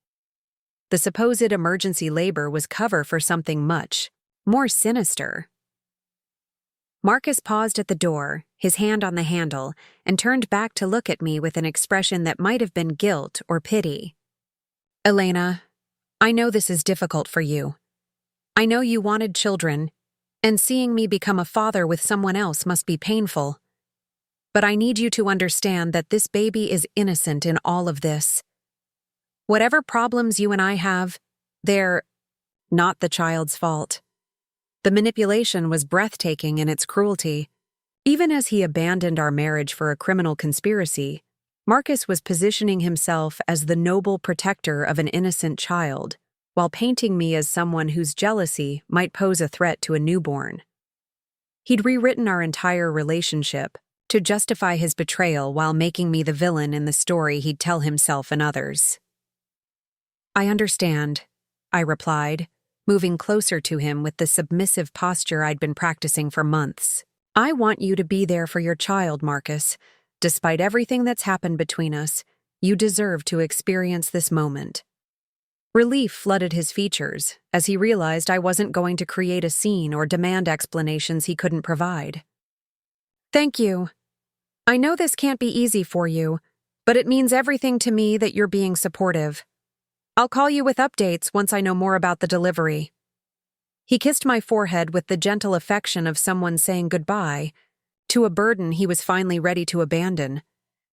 The supposed emergency labor was cover for something much more sinister. Marcus paused at the door, his hand on the handle, and turned back to look at me with an expression that might have been guilt or pity. Elena, I know this is difficult for you. I know you wanted children, and seeing me become a father with someone else must be painful. But I need you to understand that this baby is innocent in all of this. Whatever problems you and I have, they're not the child's fault. The manipulation was breathtaking in its cruelty. Even as he abandoned our marriage for a criminal conspiracy, Marcus was positioning himself as the noble protector of an innocent child, while painting me as someone whose jealousy might pose a threat to a newborn. He'd rewritten our entire relationship to justify his betrayal while making me the villain in the story he'd tell himself and others. I understand, I replied, moving closer to him with the submissive posture I'd been practicing for months. I want you to be there for your child, Marcus. Despite everything that's happened between us, you deserve to experience this moment. Relief flooded his features as he realized I wasn't going to create a scene or demand explanations he couldn't provide. Thank you. I know this can't be easy for you, but it means everything to me that you're being supportive. I'll call you with updates once I know more about the delivery. He kissed my forehead with the gentle affection of someone saying goodbye to a burden he was finally ready to abandon,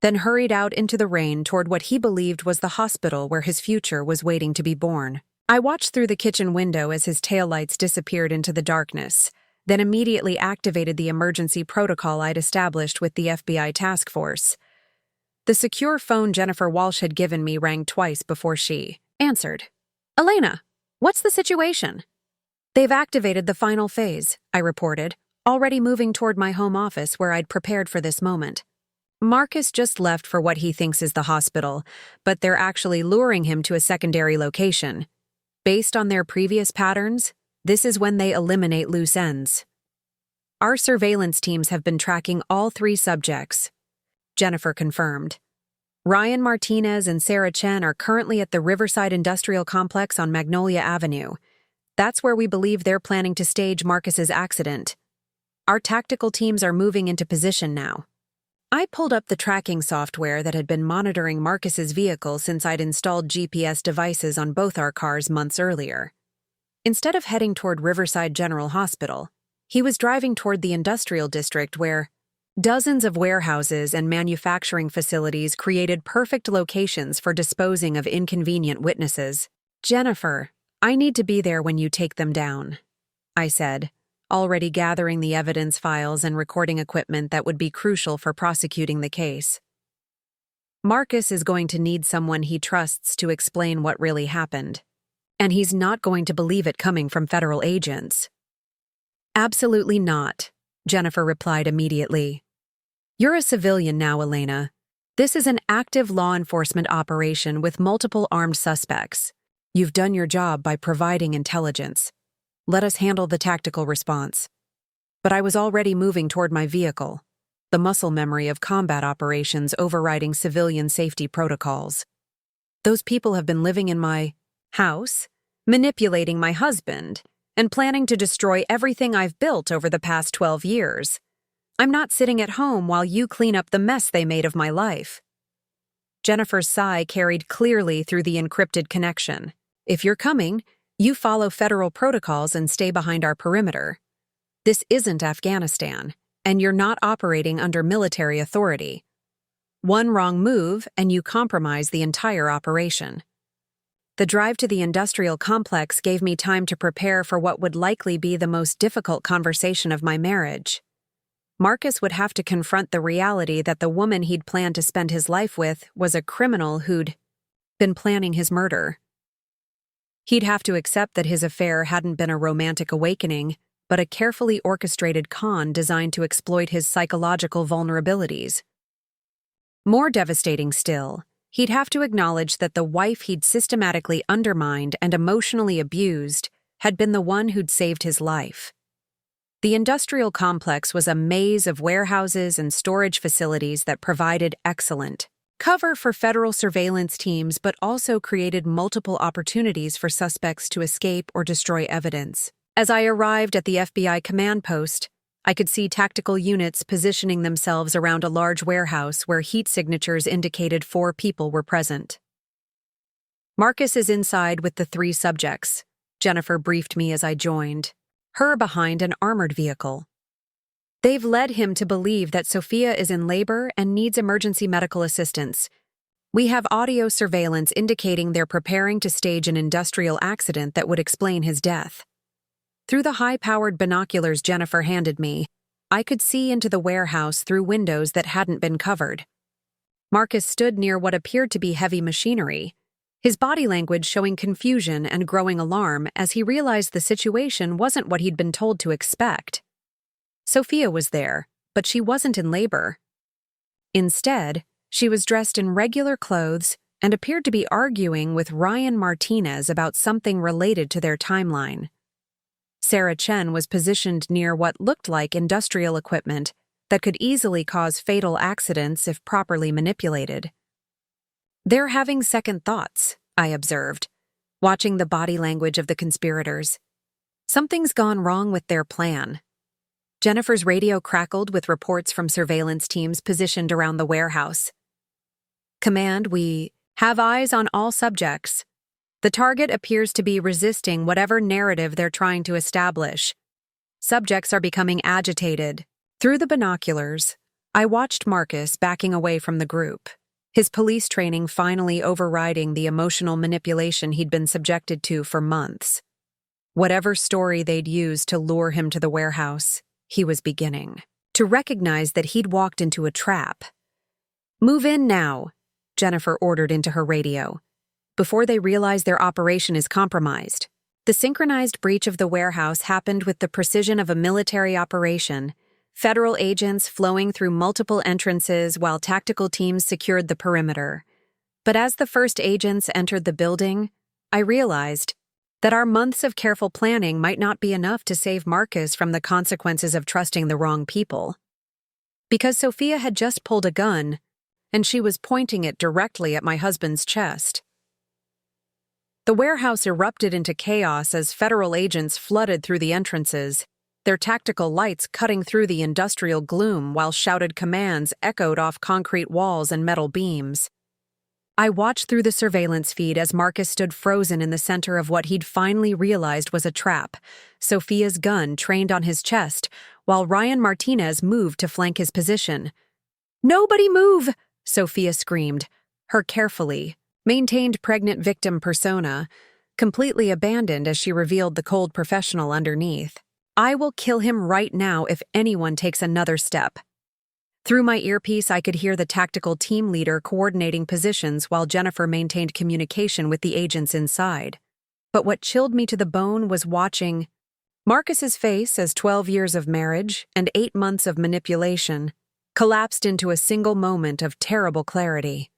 then hurried out into the rain toward what he believed was the hospital where his future was waiting to be born. I watched through the kitchen window as his taillights disappeared into the darkness, then immediately activated the emergency protocol I'd established with the FBI task force. The secure phone Jennifer Walsh had given me rang twice before she answered. Elena, what's the situation? They've activated the final phase, I reported, already moving toward my home office where I'd prepared for this moment. Marcus just left for what he thinks is the hospital, but they're actually luring him to a secondary location. Based on their previous patterns, this is when they eliminate loose ends. Our surveillance teams have been tracking all 3 subjects, Jennifer confirmed. Ryan Martinez and Sarah Chen are currently at the Riverside Industrial Complex on Magnolia Avenue. That's where we believe they're planning to stage Marcus's accident. Our tactical teams are moving into position now. I pulled up the tracking software that had been monitoring Marcus's vehicle since I'd installed GPS devices on both our cars months earlier. Instead of heading toward Riverside General Hospital, he was driving toward the industrial district where dozens of warehouses and manufacturing facilities created perfect locations for disposing of inconvenient witnesses. Jennifer, I need to be there when you take them down, I said, already gathering the evidence files and recording equipment that would be crucial for prosecuting the case. Marcus is going to need someone he trusts to explain what really happened, and he's not going to believe it coming from federal agents. Absolutely not, Jennifer replied immediately. You're a civilian now, Elena. This is an active law enforcement operation with multiple armed suspects. You've done your job by providing intelligence. Let us handle the tactical response. But I was already moving toward my vehicle, the muscle memory of combat operations overriding civilian safety protocols. Those people have been living in my house, manipulating my husband, and planning to destroy everything I've built over the past 12 years. I'm not sitting at home while you clean up the mess they made of my life. Jennifer's sigh carried clearly through the encrypted connection. If you're coming, you follow federal protocols and stay behind our perimeter. This isn't Afghanistan, and you're not operating under military authority. One wrong move and you compromise the entire operation. The drive to the industrial complex gave me time to prepare for what would likely be the most difficult conversation of my marriage. Marcus would have to confront the reality that the woman he'd planned to spend his life with was a criminal who'd been planning his murder. He'd have to accept that his affair hadn't been a romantic awakening, but a carefully orchestrated con designed to exploit his psychological vulnerabilities. More devastating still, he'd have to acknowledge that the wife he'd systematically undermined and emotionally abused had been the one who'd saved his life. The industrial complex was a maze of warehouses and storage facilities that provided excellent cover for federal surveillance teams but also created multiple opportunities for suspects to escape or destroy evidence. As I arrived at the FBI command post, I could see tactical units positioning themselves around a large warehouse where heat signatures indicated 4 people were present. Marcus is inside with the 3 subjects, Jennifer briefed me as I joined, her behind an armored vehicle. They've led him to believe that Sophia is in labor and needs emergency medical assistance. We have audio surveillance indicating they're preparing to stage an industrial accident that would explain his death. Through the high-powered binoculars Jennifer handed me, I could see into the warehouse through windows that hadn't been covered. Marcus stood near what appeared to be heavy machinery, his body language showing confusion and growing alarm as he realized the situation wasn't what he'd been told to expect. Sophia was there, but she wasn't in labor. Instead, she was dressed in regular clothes and appeared to be arguing with Ryan Martinez about something related to their timeline. Sarah Chen was positioned near what looked like industrial equipment that could easily cause fatal accidents if properly manipulated. They're having second thoughts, I observed, watching the body language of the conspirators. Something's gone wrong with their plan. Jennifer's radio crackled with reports from surveillance teams positioned around the warehouse. Command, we have eyes on all subjects. The target appears to be resisting whatever narrative they're trying to establish. Subjects are becoming agitated. Through the binoculars, I watched Marcus backing away from the group, his police training finally overriding the emotional manipulation he'd been subjected to for months. Whatever story they'd used to lure him to the warehouse, he was beginning to recognize that he'd walked into a trap. "Move in now," Jennifer ordered into her radio, before they realize their operation is compromised. The synchronized breach of the warehouse happened with the precision of a military operation, federal agents flowing through multiple entrances while tactical teams secured the perimeter. But as the first agents entered the building, I realized that our months of careful planning might not be enough to save Marcus from the consequences of trusting the wrong people. Because Sophia had just pulled a gun, and she was pointing it directly at my husband's chest. The warehouse erupted into chaos as federal agents flooded through the entrances, their tactical lights cutting through the industrial gloom while shouted commands echoed off concrete walls and metal beams. I watched through the surveillance feed as Marcus stood frozen in the center of what he'd finally realized was a trap, Sophia's gun trained on his chest, while Ryan Martinez moved to flank his position. "Nobody move!" Sophia screamed, her carefully maintained pregnant victim persona completely abandoned as she revealed the cold professional underneath. "I will kill him right now if anyone takes another step." Through my earpiece, I could hear the tactical team leader coordinating positions while Jennifer maintained communication with the agents inside. But what chilled me to the bone was watching Marcus's face as 12 years of marriage and 8 months of manipulation collapsed into a single moment of terrible clarity.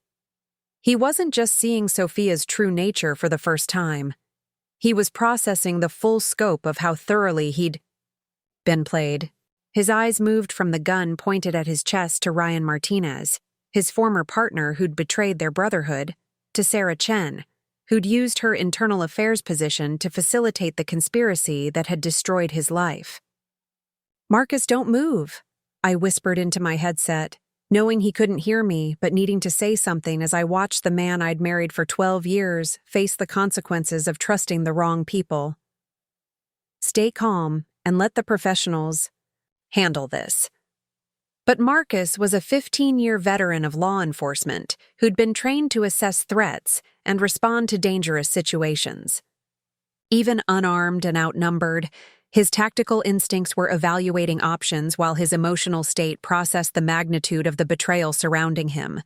He wasn't just seeing Sophia's true nature for the first time. He was processing the full scope of how thoroughly he'd been played. His eyes moved from the gun pointed at his chest to Ryan Martinez, his former partner who'd betrayed their brotherhood, to Sarah Chen, who'd used her internal affairs position to facilitate the conspiracy that had destroyed his life. "Marcus, don't move," I whispered into my headset, knowing he couldn't hear me but needing to say something as I watched the man I'd married for 12 years face the consequences of trusting the wrong people. "Stay calm and let the professionals handle this." But Marcus was a 15-year veteran of law enforcement who'd been trained to assess threats and respond to dangerous situations. Even unarmed and outnumbered, his tactical instincts were evaluating options while his emotional state processed the magnitude of the betrayal surrounding him.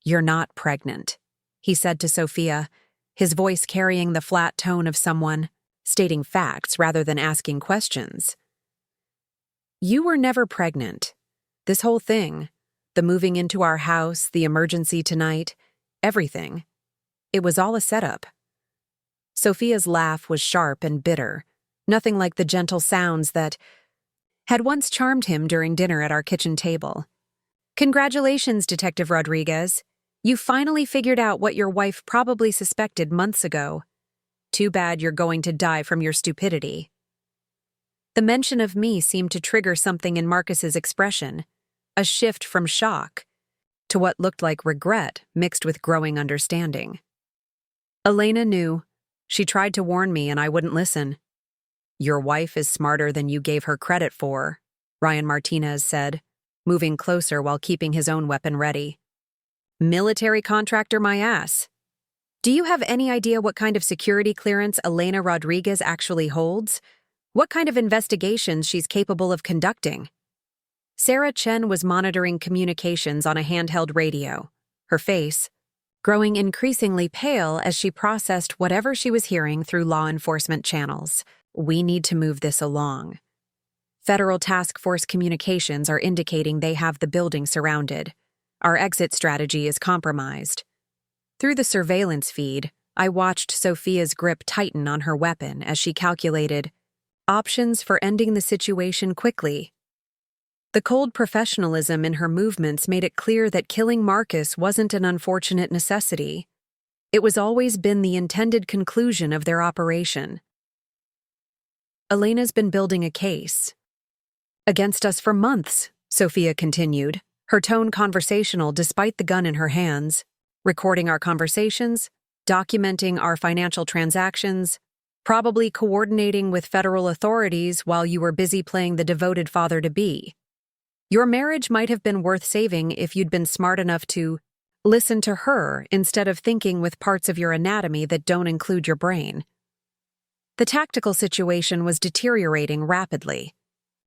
"You're not pregnant," he said to Sophia, his voice carrying the flat tone of someone stating facts rather than asking questions. "You were never pregnant. This whole thing, the moving into our house, the emergency tonight, everything, it was all a setup." Sophia's laugh was sharp and bitter, nothing like the gentle sounds that had once charmed him during dinner at our kitchen table. "Congratulations, Detective Rodriguez. You finally figured out what your wife probably suspected months ago. Too bad you're going to die from your stupidity." The mention of me seemed to trigger something in Marcus's expression, a shift from shock to what looked like regret mixed with growing understanding. "Elena knew. She tried to warn me and I wouldn't listen." "Your wife is smarter than you gave her credit for," Ryan Martinez said, moving closer while keeping his own weapon ready. Military contractor my ass. Do you have any idea what kind of security clearance Elena Rodriguez actually holds? What kind of investigations she's capable of conducting? Sarah Chen was monitoring communications on a handheld radio, her face growing increasingly pale as she processed whatever she was hearing through law enforcement channels. We need to move this along. Federal Task Force communications are indicating they have the building surrounded. Our exit strategy is compromised. Through the surveillance feed, I watched Sophia's grip tighten on her weapon as she calculated options for ending the situation quickly. The cold professionalism in her movements made it clear that killing Marcus wasn't an unfortunate necessity. It was always been the intended conclusion of their operation. Elena's been building a case against us for months, Sophia continued, her tone conversational despite the gun in her hands, recording our conversations, documenting our financial transactions, probably coordinating with federal authorities while you were busy playing the devoted father-to-be. Your marriage might have been worth saving if you'd been smart enough to listen to her instead of thinking with parts of your anatomy that don't include your brain. The tactical situation was deteriorating rapidly.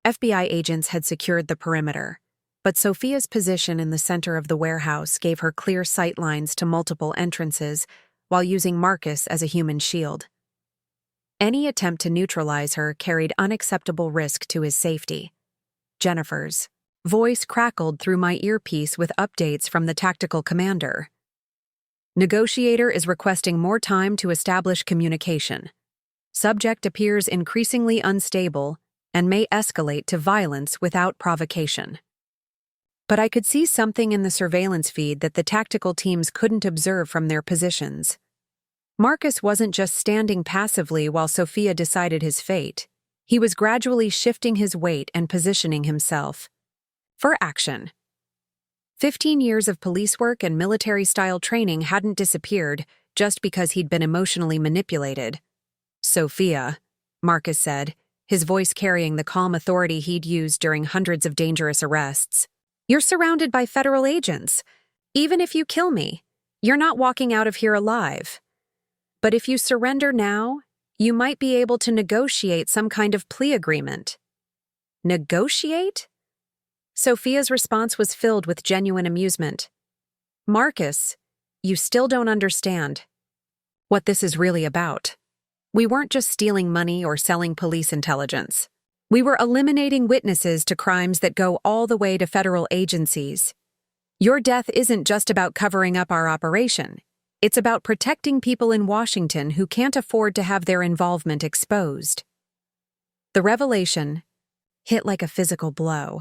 FBI agents had secured the perimeter, but Sophia's position in the center of the warehouse gave her clear sight lines to multiple entrances while using Marcus as a human shield. Any attempt to neutralize her carried unacceptable risk to his safety. Jennifer's voice crackled through my earpiece with updates from the tactical commander. Negotiator is requesting more time to establish communication. Subject appears increasingly unstable and may escalate to violence without provocation. But I could see something in the surveillance feed that the tactical teams couldn't observe from their positions. Marcus wasn't just standing passively while Sophia decided his fate. He was gradually shifting his weight and positioning himself for action. 15 years of police work and military-style training hadn't disappeared just because he'd been emotionally manipulated. Sophia, Marcus said, his voice carrying the calm authority he'd used during hundreds of dangerous arrests. You're surrounded by federal agents. Even if you kill me, you're not walking out of here alive. But if you surrender now, you might be able to negotiate some kind of plea agreement. Negotiate? Sophia's response was filled with genuine amusement. Marcus, you still don't understand what this is really about. We weren't just stealing money or selling police intelligence. We were eliminating witnesses to crimes that go all the way to federal agencies. Your death isn't just about covering up our operation. It's about protecting people in Washington who can't afford to have their involvement exposed. The revelation hit like a physical blow.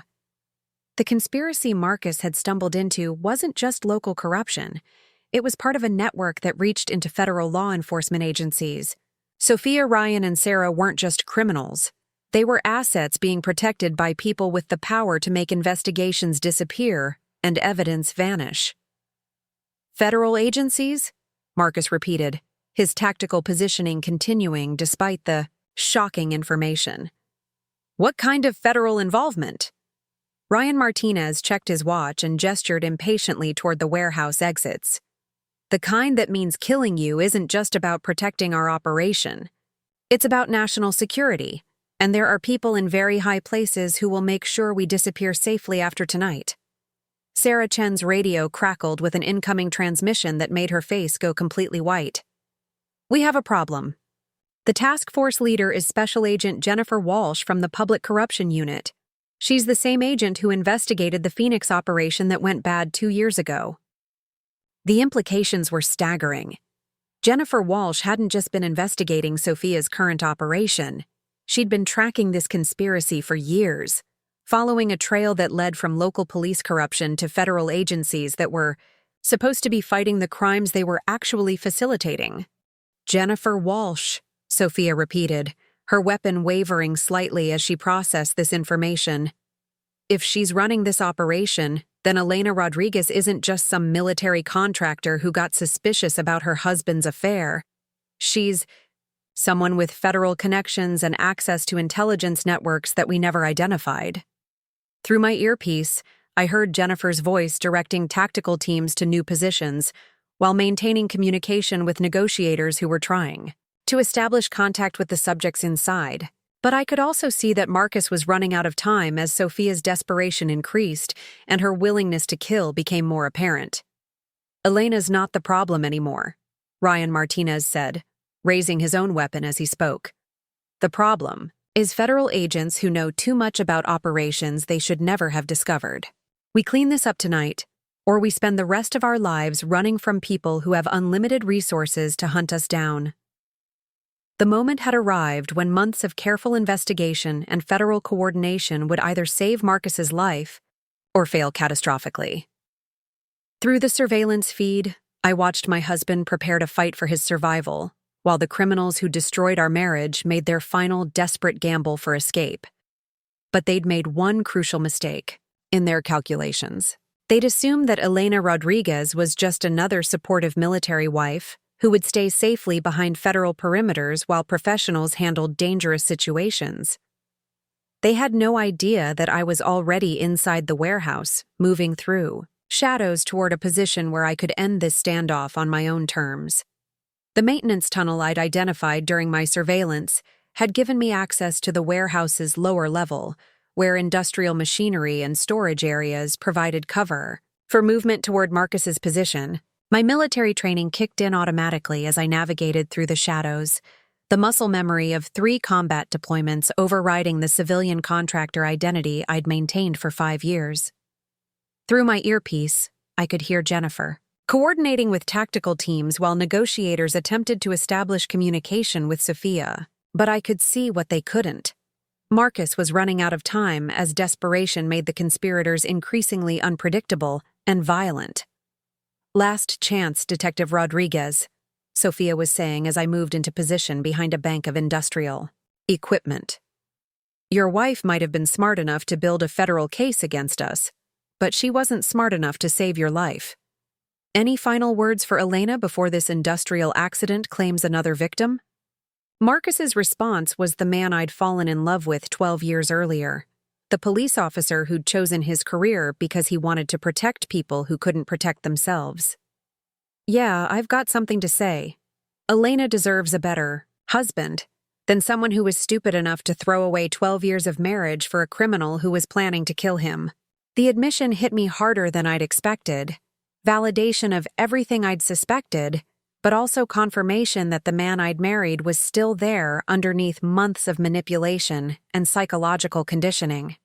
The conspiracy Marcus had stumbled into wasn't just local corruption. It was part of a network that reached into federal law enforcement agencies. Sophia, Ryan, and Sarah weren't just criminals. They were assets being protected by people with the power to make investigations disappear and evidence vanish. Federal agencies? Marcus repeated, his tactical positioning continuing despite the shocking information. What kind of federal involvement? Ryan Martinez checked his watch and gestured impatiently toward the warehouse exits. The kind that means killing you isn't just about protecting our operation. It's about national security, and there are people in very high places who will make sure we disappear safely after tonight. Sarah Chen's radio crackled with an incoming transmission that made her face go completely white. We have a problem. The task force leader is Special Agent Jennifer Walsh from the Public Corruption Unit. She's the same agent who investigated the Phoenix operation that went bad 2 years ago. The implications were staggering. Jennifer Walsh hadn't just been investigating Sophia's current operation. She'd been tracking this conspiracy for years, following a trail that led from local police corruption to federal agencies that were supposed to be fighting the crimes they were actually facilitating. Jennifer Walsh, Sophia repeated, her weapon wavering slightly as she processed this information. If she's running this operation, then Elena Rodriguez isn't just some military contractor who got suspicious about her husband's affair. She's someone with federal connections and access to intelligence networks that we never identified. Through my earpiece, I heard Jennifer's voice directing tactical teams to new positions, while maintaining communication with negotiators who were trying to establish contact with the subjects inside. But I could also see that Marcus was running out of time as Sophia's desperation increased and her willingness to kill became more apparent. "Elena's not the problem anymore," Ryan Martinez said, raising his own weapon as he spoke. "The problem is federal agents who know too much about operations they should never have discovered. We clean this up tonight, or we spend the rest of our lives running from people who have unlimited resources to hunt us down." The moment had arrived when months of careful investigation and federal coordination would either save Marcus's life or fail catastrophically. Through the surveillance feed, I watched my husband prepare to fight for his survival, while the criminals who destroyed our marriage made their final desperate gamble for escape. But they'd made one crucial mistake in their calculations. They'd assumed that Elena Rodriguez was just another supportive military wife who would stay safely behind federal perimeters while professionals handled dangerous situations. They had no idea that I was already inside the warehouse, moving through shadows toward a position where I could end this standoff on my own terms. The maintenance tunnel I'd identified during my surveillance had given me access to the warehouse's lower level, where industrial machinery and storage areas provided cover. For movement toward Marcus's position, my military training kicked in automatically as I navigated through the shadows, the muscle memory of 3 combat deployments overriding the civilian contractor identity I'd maintained for 5 years. Through my earpiece, I could hear Jennifer coordinating with tactical teams while negotiators attempted to establish communication with Sophia, but I could see what they couldn't. Marcus was running out of time as desperation made the conspirators increasingly unpredictable and violent. "Last chance, Detective Rodriguez," Sophia was saying as I moved into position behind a bank of industrial equipment. "Your wife might have been smart enough to build a federal case against us, but she wasn't smart enough to save your life. Any final words for Elena before this industrial accident claims another victim?" Marcus's response was the man I'd fallen in love with 12 years earlier, the police officer who'd chosen his career because he wanted to protect people who couldn't protect themselves. "Yeah, I've got something to say. Elena deserves a better husband than someone who was stupid enough to throw away 12 years of marriage for a criminal who was planning to kill him." The admission hit me harder than I'd expected, validation of everything I'd suspected, but also confirmation that the man I'd married was still there underneath months of manipulation and psychological conditioning.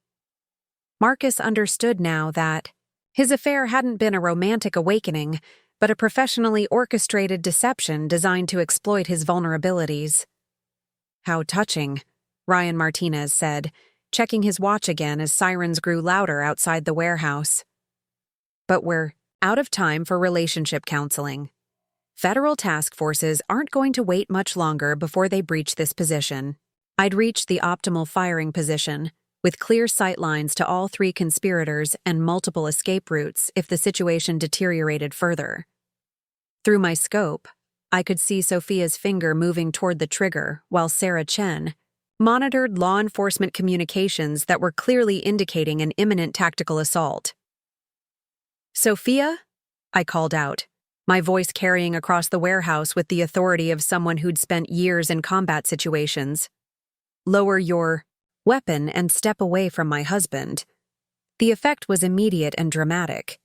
Marcus understood now that his affair hadn't been a romantic awakening, but a professionally orchestrated deception designed to exploit his vulnerabilities. "How touching," Ryan Martinez said, checking his watch again as sirens grew louder outside the warehouse. "But we're out of time for relationship counseling. Federal task forces aren't going to wait much longer before they breach this position." I'd reached the optimal firing position, with clear sight lines to all 3 conspirators and multiple escape routes if the situation deteriorated further. Through my scope, I could see Sophia's finger moving toward the trigger while Sarah Chen monitored law enforcement communications that were clearly indicating an imminent tactical assault. "Sophia?" I called out, my voice carrying across the warehouse with the authority of someone who'd spent years in combat situations. "Lower your weapon and step away from my husband." The effect was immediate and dramatic.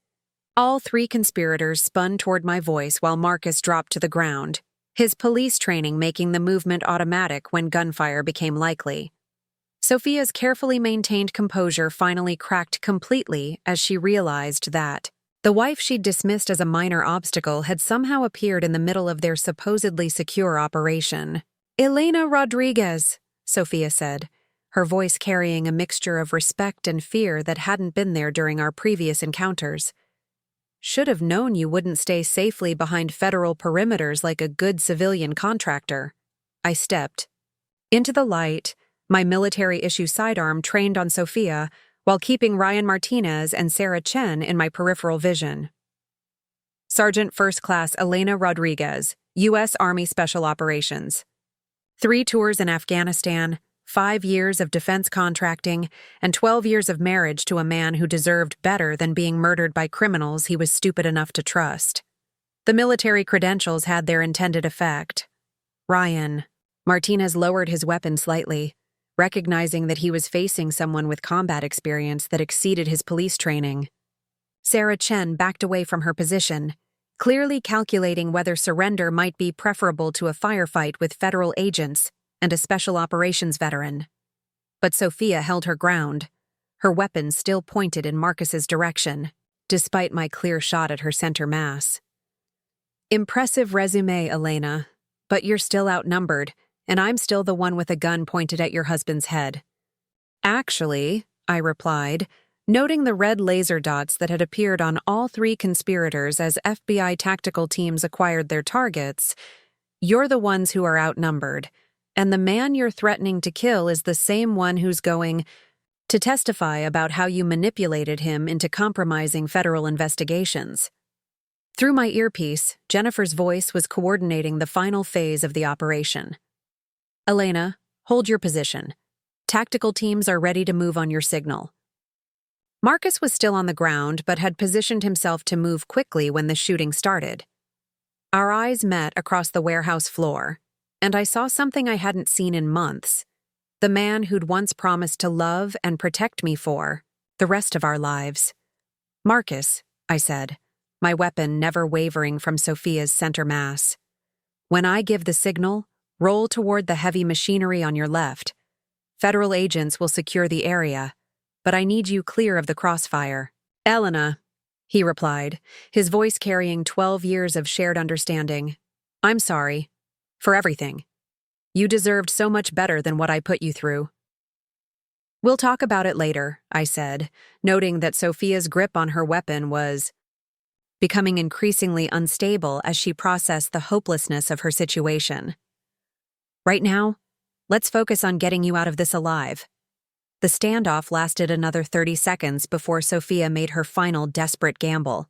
All 3 conspirators spun toward my voice while Marcus dropped to the ground, his police training making the movement automatic when gunfire became likely. Sophia's carefully maintained composure finally cracked completely as she realized that the wife she'd dismissed as a minor obstacle had somehow appeared in the middle of their supposedly secure operation. "Elena Rodriguez," Sophia said, her voice carrying a mixture of respect and fear that hadn't been there during our previous encounters. "Should have known you wouldn't stay safely behind federal perimeters like a good civilian contractor." I stepped into the light, my military-issue sidearm trained on Sophia, while keeping Ryan Martinez and Sarah Chen in my peripheral vision. "Sergeant First Class Elena Rodriguez, U.S. Army Special Operations. 3 tours in Afghanistan, 5 years of defense contracting, and 12 years of marriage to a man who deserved better than being murdered by criminals he was stupid enough to trust. The military credentials had their intended effect. Ryan. Martinez lowered his weapon slightly, recognizing that he was facing someone with combat experience that exceeded his police training. Sarah Chen backed away from her position, clearly calculating whether surrender might be preferable to a firefight with federal agents and a special operations veteran. But Sophia held her ground, her weapon still pointed in Marcus's direction, despite my clear shot at her center mass. Impressive resume, Elena, but you're still outnumbered, and I'm still the one with a gun pointed at your husband's head. Actually, I replied, noting the red laser dots that had appeared on all 3 conspirators as FBI tactical teams acquired their targets, you're the ones who are outnumbered, and the man you're threatening to kill is the same one who's going to testify about how you manipulated him into compromising federal investigations. Through my earpiece, Jennifer's voice was coordinating the final phase of the operation. Elena, hold your position. Tactical teams are ready to move on your signal. Marcus was still on the ground but had positioned himself to move quickly when the shooting started. Our eyes met across the warehouse floor, and I saw something I hadn't seen in months. The man who'd once promised to love and protect me for the rest of our lives. Marcus, I said, my weapon never wavering from Sophia's center mass. When I give the signal, roll toward the heavy machinery on your left. Federal agents will secure the area, but I need you clear of the crossfire. Elena, he replied, his voice carrying 12 years of shared understanding. I'm sorry. For everything. You deserved so much better than what I put you through. We'll talk about it later, I said, noting that Sophia's grip on her weapon was becoming increasingly unstable as she processed the hopelessness of her situation. Right now, let's focus on getting you out of this alive. The standoff lasted another 30 seconds before Sophia made her final desperate gamble.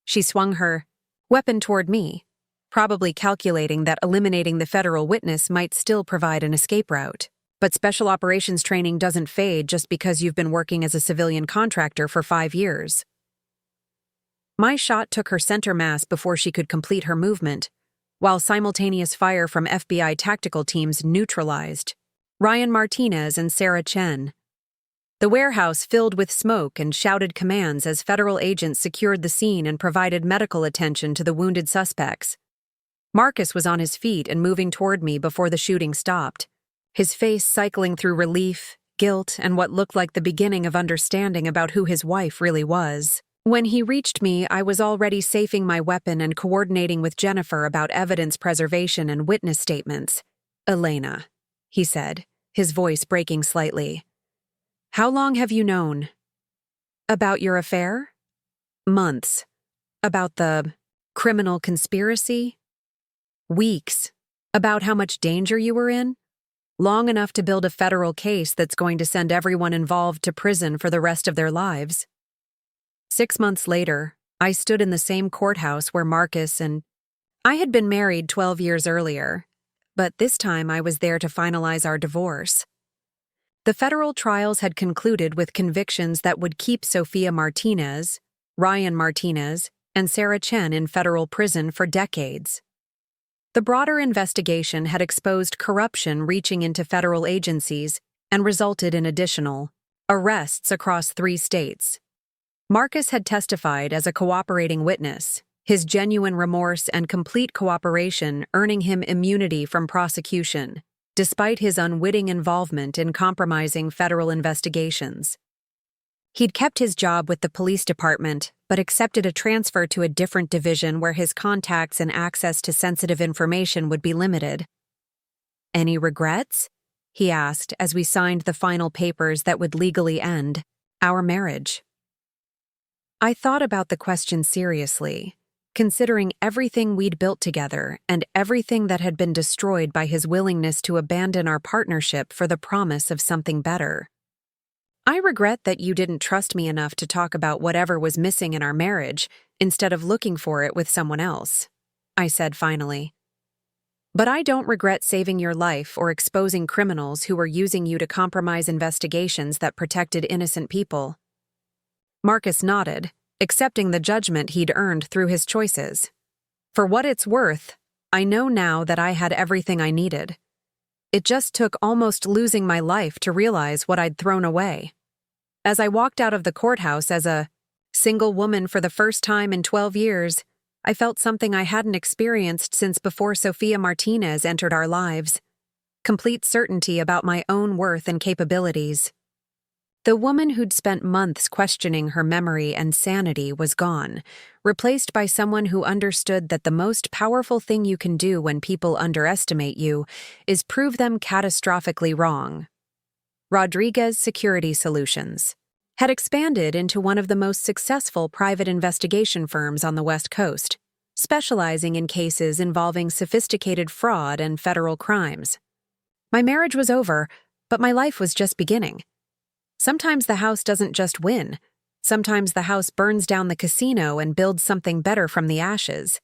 She swung her weapon toward me, probably calculating that eliminating the federal witness might still provide an escape route. But special operations training doesn't fade just because you've been working as a civilian contractor for 5 years. My shot took her center mass before she could complete her movement, while simultaneous fire from FBI tactical teams neutralized Ryan Martinez and Sarah Chen. The warehouse filled with smoke and shouted commands as federal agents secured the scene and provided medical attention to the wounded suspects. Marcus was on his feet and moving toward me before the shooting stopped, his face cycling through relief, guilt, and what looked like the beginning of understanding about who his wife really was. When he reached me, I was already safing my weapon and coordinating with Jennifer about evidence preservation and witness statements. Elena, he said, his voice breaking slightly. How long have you known? About your affair? Months. About the criminal conspiracy? Weeks. About how much danger you were in? Long enough to build a federal case that's going to send everyone involved to prison for the rest of their lives. 6 months later, I stood in the same courthouse where Marcus and I had been married 12 years earlier, but this time I was there to finalize our divorce. The federal trials had concluded with convictions that would keep Sophia Martinez, Ryan Martinez, and Sarah Chen in federal prison for decades. The broader investigation had exposed corruption reaching into federal agencies and resulted in additional arrests across 3 states. Marcus had testified as a cooperating witness, his genuine remorse and complete cooperation earning him immunity from prosecution, despite his unwitting involvement in compromising federal investigations. He'd kept his job with the police department, but accepted a transfer to a different division where his contacts and access to sensitive information would be limited. Any regrets? He asked as we signed the final papers that would legally end our marriage. I thought about the question seriously, considering everything we'd built together and everything that had been destroyed by his willingness to abandon our partnership for the promise of something better. I regret that you didn't trust me enough to talk about whatever was missing in our marriage instead of looking for it with someone else, I said finally. But I don't regret saving your life or exposing criminals who were using you to compromise investigations that protected innocent people." Marcus nodded, accepting the judgment he'd earned through his choices. "For what it's worth, I know now that I had everything I needed. It just took almost losing my life to realize what I'd thrown away." As I walked out of the courthouse as a single woman for the first time in 12 years, I felt something I hadn't experienced since before Sophia Martinez entered our lives: complete certainty about my own worth and capabilities. The woman who'd spent months questioning her memory and sanity was gone, replaced by someone who understood that the most powerful thing you can do when people underestimate you is prove them catastrophically wrong. Rodriguez Security Solutions had expanded into one of the most successful private investigation firms on the West Coast, specializing in cases involving sophisticated fraud and federal crimes. My marriage was over, but my life was just beginning. Sometimes the house doesn't just win. Sometimes the house burns down the casino and builds something better from the ashes.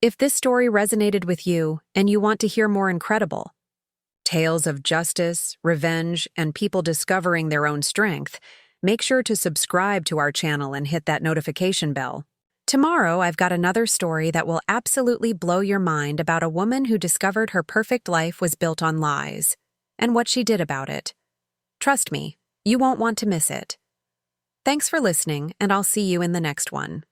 If this story resonated with you and you want to hear more incredible tales of justice, revenge, and people discovering their own strength, make sure to subscribe to our channel and hit that notification bell. Tomorrow, I've got another story that will absolutely blow your mind about a woman who discovered her perfect life was built on lies, and what she did about it. Trust me, you won't want to miss it. Thanks for listening, and I'll see you in the next one.